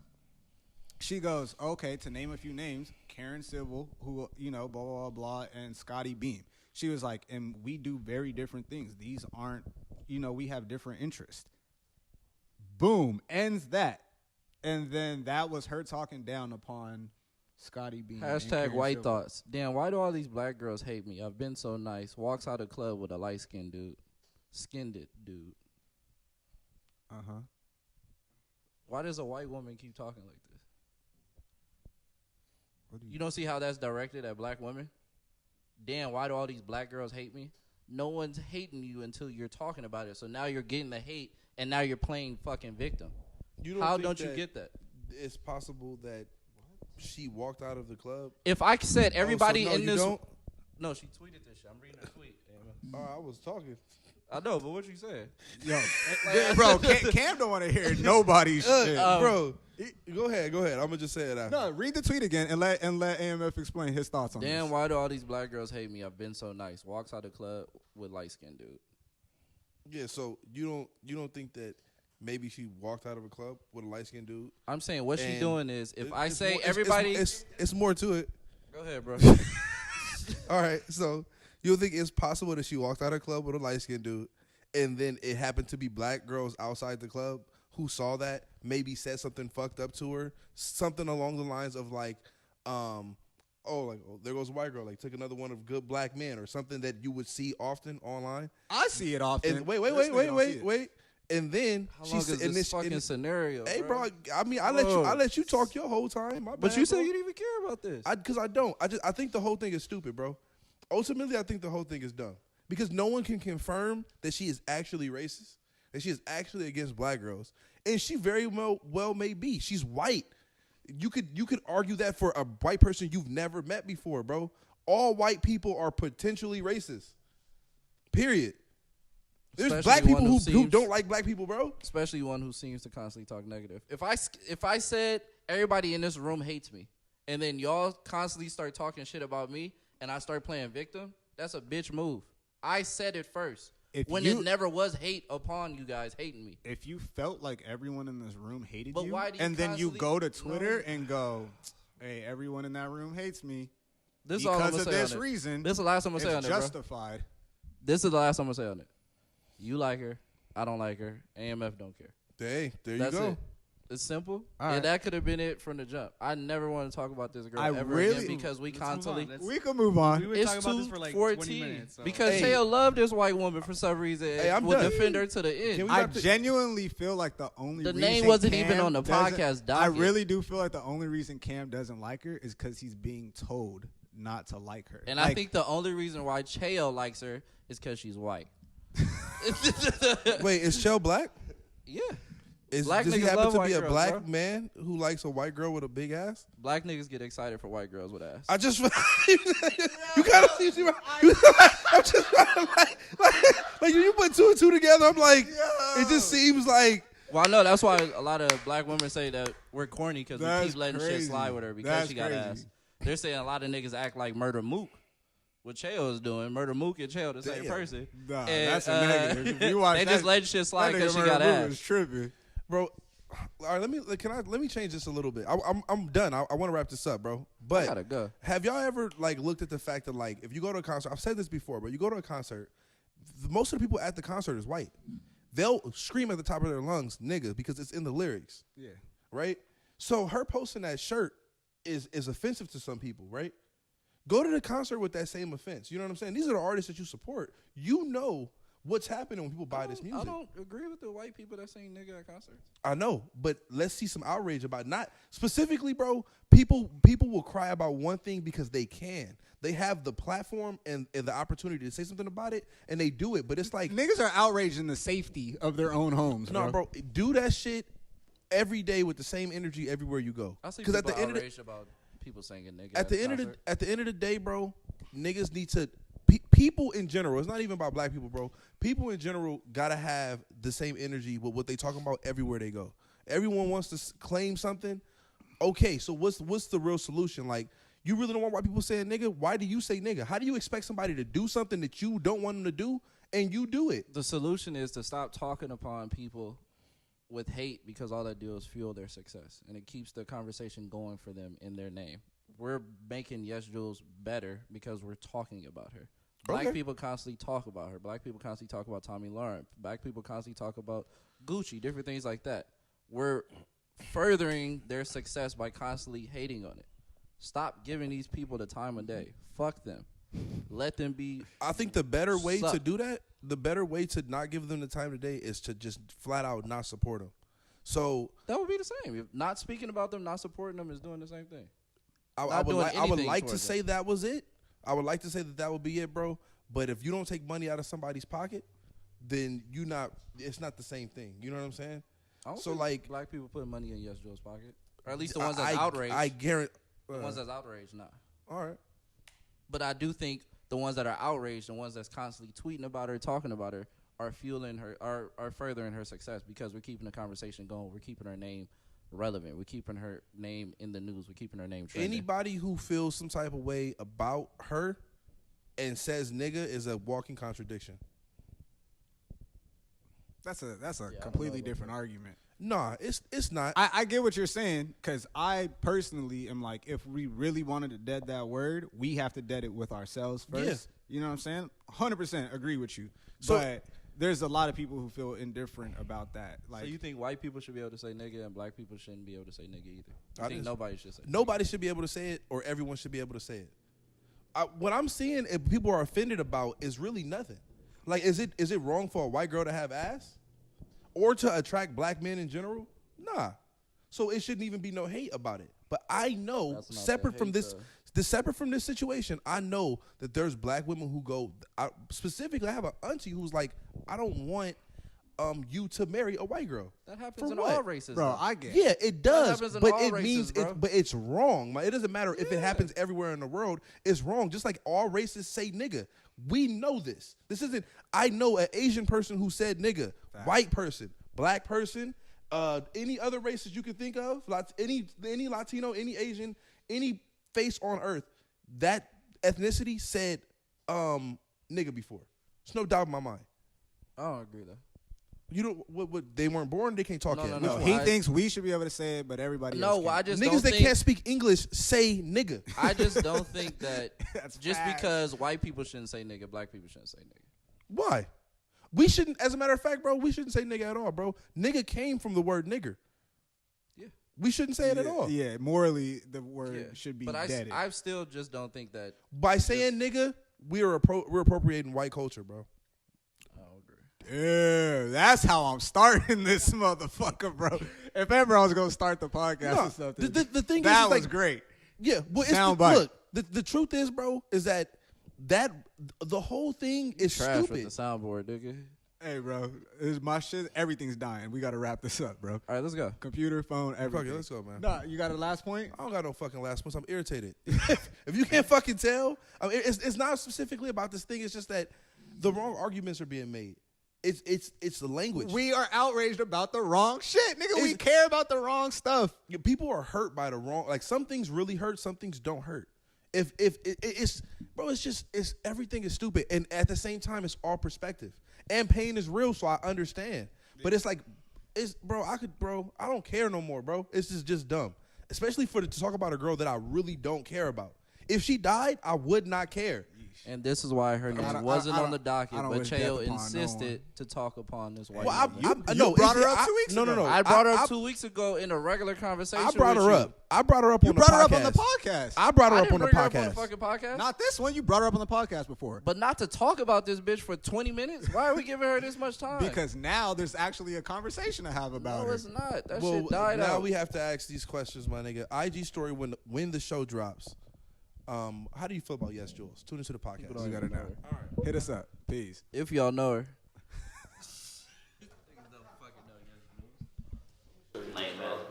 she goes, okay, to name a few names, Karen Civil, who, you know, blah, blah, blah, blah, and Scotty Beam. She was like, and we do very different things. These aren't, you know, we have different interests. Boom, ends that. And then that was her talking down upon Scotty Beam. and Hashtag Karen white Civil. thoughts. Damn, why do all these black girls hate me? I've been so nice. Walks out of club with a light-skinned dude. Skinned it, dude. Uh-huh. Why does a white woman keep talking like this? What do You don't see how that's directed at black women? Damn, why do all these black girls hate me? No one's hating you until you're talking about it. So now you're getting the hate, and now you're playing fucking victim. How think don't you that get that? It's possible that she walked out of the club. If I said everybody no, in you this, don't? no, she tweeted this shit. I'm reading her tweet. Oh, I was talking. I know, but what you said? Yo, bro, Cam don't want to hear nobody's shit. Bro, go ahead. I'm gonna just say it after. No, read the tweet again and let AMF explain his thoughts on Damn, this. why do all these black girls hate me? I've been so nice. Walks out of the club with light skinned dude. Yeah, so you don't think that maybe she walked out of a club with a light skinned dude? I'm saying what she And doing is if I it's say more- everybody, it's more to it. go ahead, bro. All right, so you don't think it's possible that she walked out of a club with a light skinned dude, and then it happened to be black girls outside the club who saw that, maybe said something fucked up to her, something along the lines of like, there goes a white girl, like took another one of good black men, or something that you would see often online. I see it often. And wait, This nigga don't see it. and then How long is and this fucking scenario? Hey, bro. bro, I mean, I let you talk your whole time. My But bad, you said bro. you didn't even care about this. Because I don't. I think the whole thing is stupid, bro. Ultimately, I think the whole thing is dumb because no one can confirm that she is actually racist, that she is actually against black girls, and she very well may be. She's white. You could argue that for a white person you've never met before, bro. All white people are potentially racist. Period. There's Especially black people one who who seems- don't like black people, bro. Especially one who seems to constantly talk negative. If I said everybody in this room hates me, and then y'all constantly start talking shit about me, and I start playing victim, that's a bitch move. I said it first. If When you- it never was hate upon you guys hating me. If you felt like everyone in this room hated But you, why do you and then you constantly- go to Twitter and go, hey, everyone in that room hates me This is all I'm because gonna of say this on it. reason, This is the last I'm gonna it's say on it, bro. justified. This is the last I'm gonna say on it. You like her, I don't like her. AMF don't care. Hey, there That's you go. it. It's simple. All And right. that could have been it from the jump. I never want to talk about this girl I ever really- again because we Let's move on. constantly. Let's- We can move on. We were It's talking about this for like 2:14 20 minutes. So. because Hey. Cheo loved this white woman for some reason. Hey, I'm would done. defend her to the end. Can we I got the- genuinely feel like the only The reason name wasn't Cam even on the doesn't- podcast I docket. really do feel like the only reason Cam doesn't like her is because he's being told not to like her. And Like, I think the only reason why Cheo likes her is because she's white. Wait, is Shell black? Yeah. Does Black he niggas happen love to white be a girls, black bro. man who likes a white girl with a big ass? Black niggas get excited for white girls with ass. I just you gotta see I'm just trying to like you put two and two together. I'm like, it just seems like Well, I know that's why a lot of black women say that we're corny because we That's keep letting shit crazy. slide with her because That's she got crazy. ass. They're saying a lot of niggas act like Murder Mook. What Cheo is doing, Murder Mook and Cheo the same Damn. person. Nah, And, that's a negative. If you watch they that, just letting shit slide that because nigga she got Murder Mook ass. is tripping. bro. All right, let me change this a little bit. I'm done. I want to wrap this up, bro. I But gotta go. have y'all ever like looked at the fact that like if you go to a concert, I've said this before, but you go to a concert, most of the people at the concert is white. They'll scream at the top of their lungs, "nigga," because it's in the lyrics, Yeah. right? So her posting that shirt is offensive to some people, right? Go to the concert with that same offense. You know what I'm saying? These are the artists that you support. You know what's happening when people buy this music. I don't agree with the white people that sing nigga at concerts. I know, but let's see some outrage about not specifically, bro. People will cry about one thing because they can. They have the platform and the opportunity to say something about it, and they do it. But it's like, Niggas are outraged in the safety of their own homes, no, bro, do that shit every day with the same energy everywhere you go. I see Because people at the end of the, outraged about people singing nigga at the end of concert. the end of the day, bro, niggas need to. People in general, it's not even about black people, bro. People in general gotta have the same energy with what they talking about everywhere they go. Everyone wants to claim something. Okay, so what's the real solution? Like, you really don't want white people saying nigga? Why do you say nigga? How do you expect somebody to do something that you don't want them to do and you do it? The solution is to stop talking upon people with hate because all that do is fuel their success and it keeps the conversation going for them in their name. We're making YesJulz better because we're talking about her. Black Okay. people constantly talk about her. Black people constantly talk about Tommy Lauren. Black people constantly talk about Gucci, different things like that. We're furthering their success by constantly hating on it. Stop giving these people the time of day. Fuck them. Let them be. I think the better way to Suck. do that, the better way to not give them the time of day is to just flat out not support them. So That would be the same. If not speaking about them, not supporting them is doing the same thing. I Not would doing like I would anything like to towards say that was it. I would like to say that would be it, bro. But if you don't take money out of somebody's pocket, then it's not the same thing. You know what I'm saying? I don't So, think like- black people putting money in YesJulz pocket, or at least the ones that's outraged. I guarantee. The ones that's outraged, nah. All right. But I do think the ones that are outraged, the ones that's constantly tweeting about her, talking about her, are fueling her, are furthering her success because we're keeping the conversation going. We're keeping her name relevant. We're keeping her name in the news. We're keeping her name trending. Anybody who feels some type of way about her and says nigga is a walking contradiction. That's a I don't completely know about different that. argument. Nah, it's not. I get what you're saying because I personally am like, if we really wanted to dead that word, we have to dead it with ourselves first. You know what I'm saying? 100% agree with you. So- But there's a lot of people who feel indifferent about that. Like, So you think white people should be able to say nigga and black people shouldn't be able to say nigga either? I I think just- nobody should say. Nobody should be able to say it, or everyone should be able to say it. What I'm seeing, if people are offended about, is really nothing. Like, is it wrong for a white girl to have ass, or to attract black men in general? Nah. So it shouldn't even be no hate about it. But I know, That's not separate the from hate, this, though. separate from this situation, I know that there's black women who go. Specifically, I have an auntie who's like, I don't want you to marry a white girl. That happens For in what? all races, bro, though. I get Yeah, it does, happens in but all it races, means bro. but it's wrong. It doesn't matter if it happens everywhere in the world. It's wrong. Just like all races say nigga. We know this. This isn't. I know an Asian person who said nigga, white person, black person, any other races you can think of, any Latino, any Asian, any face on earth, that ethnicity said nigga before. There's no doubt in my mind. I don't agree though. You don't. What they weren't born. They can't talk No, yet. no, Which no. one? he I- thinks we should be able to say it, but everybody else No, can't. I just Niggas don't that think, can't speak English say nigga. I just don't think that That's just facts. because white people shouldn't say nigga, black people shouldn't say nigga. Why? We shouldn't. As a matter of fact, bro, we shouldn't say nigga at all, bro. Nigga came from the word nigger. We shouldn't say it at all. Yeah, morally, the word should be but deaded. I still just don't think that. By saying nigga, we're appropriating white culture, bro. I don't agree. Yeah, that's how I'm starting this motherfucker, bro. If ever I was gonna start the podcast or something, the thing that is, was like, great. Yeah, well, Soundbite. Look, the truth is, bro, is that the whole thing is Trash stupid. with the soundboard, nigga. Hey, bro, it's my shit. Everything's dying. We gotta wrap this up, bro. All right, let's go. Computer, phone, Fuck everything. it, let's go, man. Nah, you got a last point? I don't got no fucking last points. I'm irritated. If you can't fucking tell, I mean, it's not specifically about this thing. It's just that the wrong arguments are being made. It's the language. We are outraged about the wrong shit, nigga. We care about the wrong stuff. People are hurt by the wrong. Like, some things really hurt, some things don't hurt. If it's bro, it's everything is stupid, and at the same time, it's all perspective. And pain is real, so I understand. But it's like, I don't care no more, bro. It's just dumb, especially to talk about a girl that I really don't care about. If she died, I would not care. And this is why her name wasn't on the docket, but wish death Cheo upon insisted to talk upon this white Well, woman. You brought her up 2 weeks ago. No. I brought her up 2 weeks ago in a regular conversation. I brought with her you. up. I brought her up You on the brought podcast. her up on the podcast. I brought her I up didn't on the bring her up on the podcast. fucking podcast. Not this one. You brought her up on the podcast before. But not to talk about this bitch for 20 minutes? Why are we giving her this much time? Because now there's actually a conversation to have about no, her. it's not. That Well, shit died now out. we have to ask these questions, my nigga. IG story when the show drops. How do you feel about YesJulz? Tune into the podcast. You gotta know. Hit us up. Peace. If y'all know her.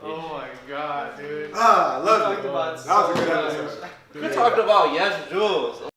Oh my god, dude. I love Talked about That was a good episode. We talked about YesJulz.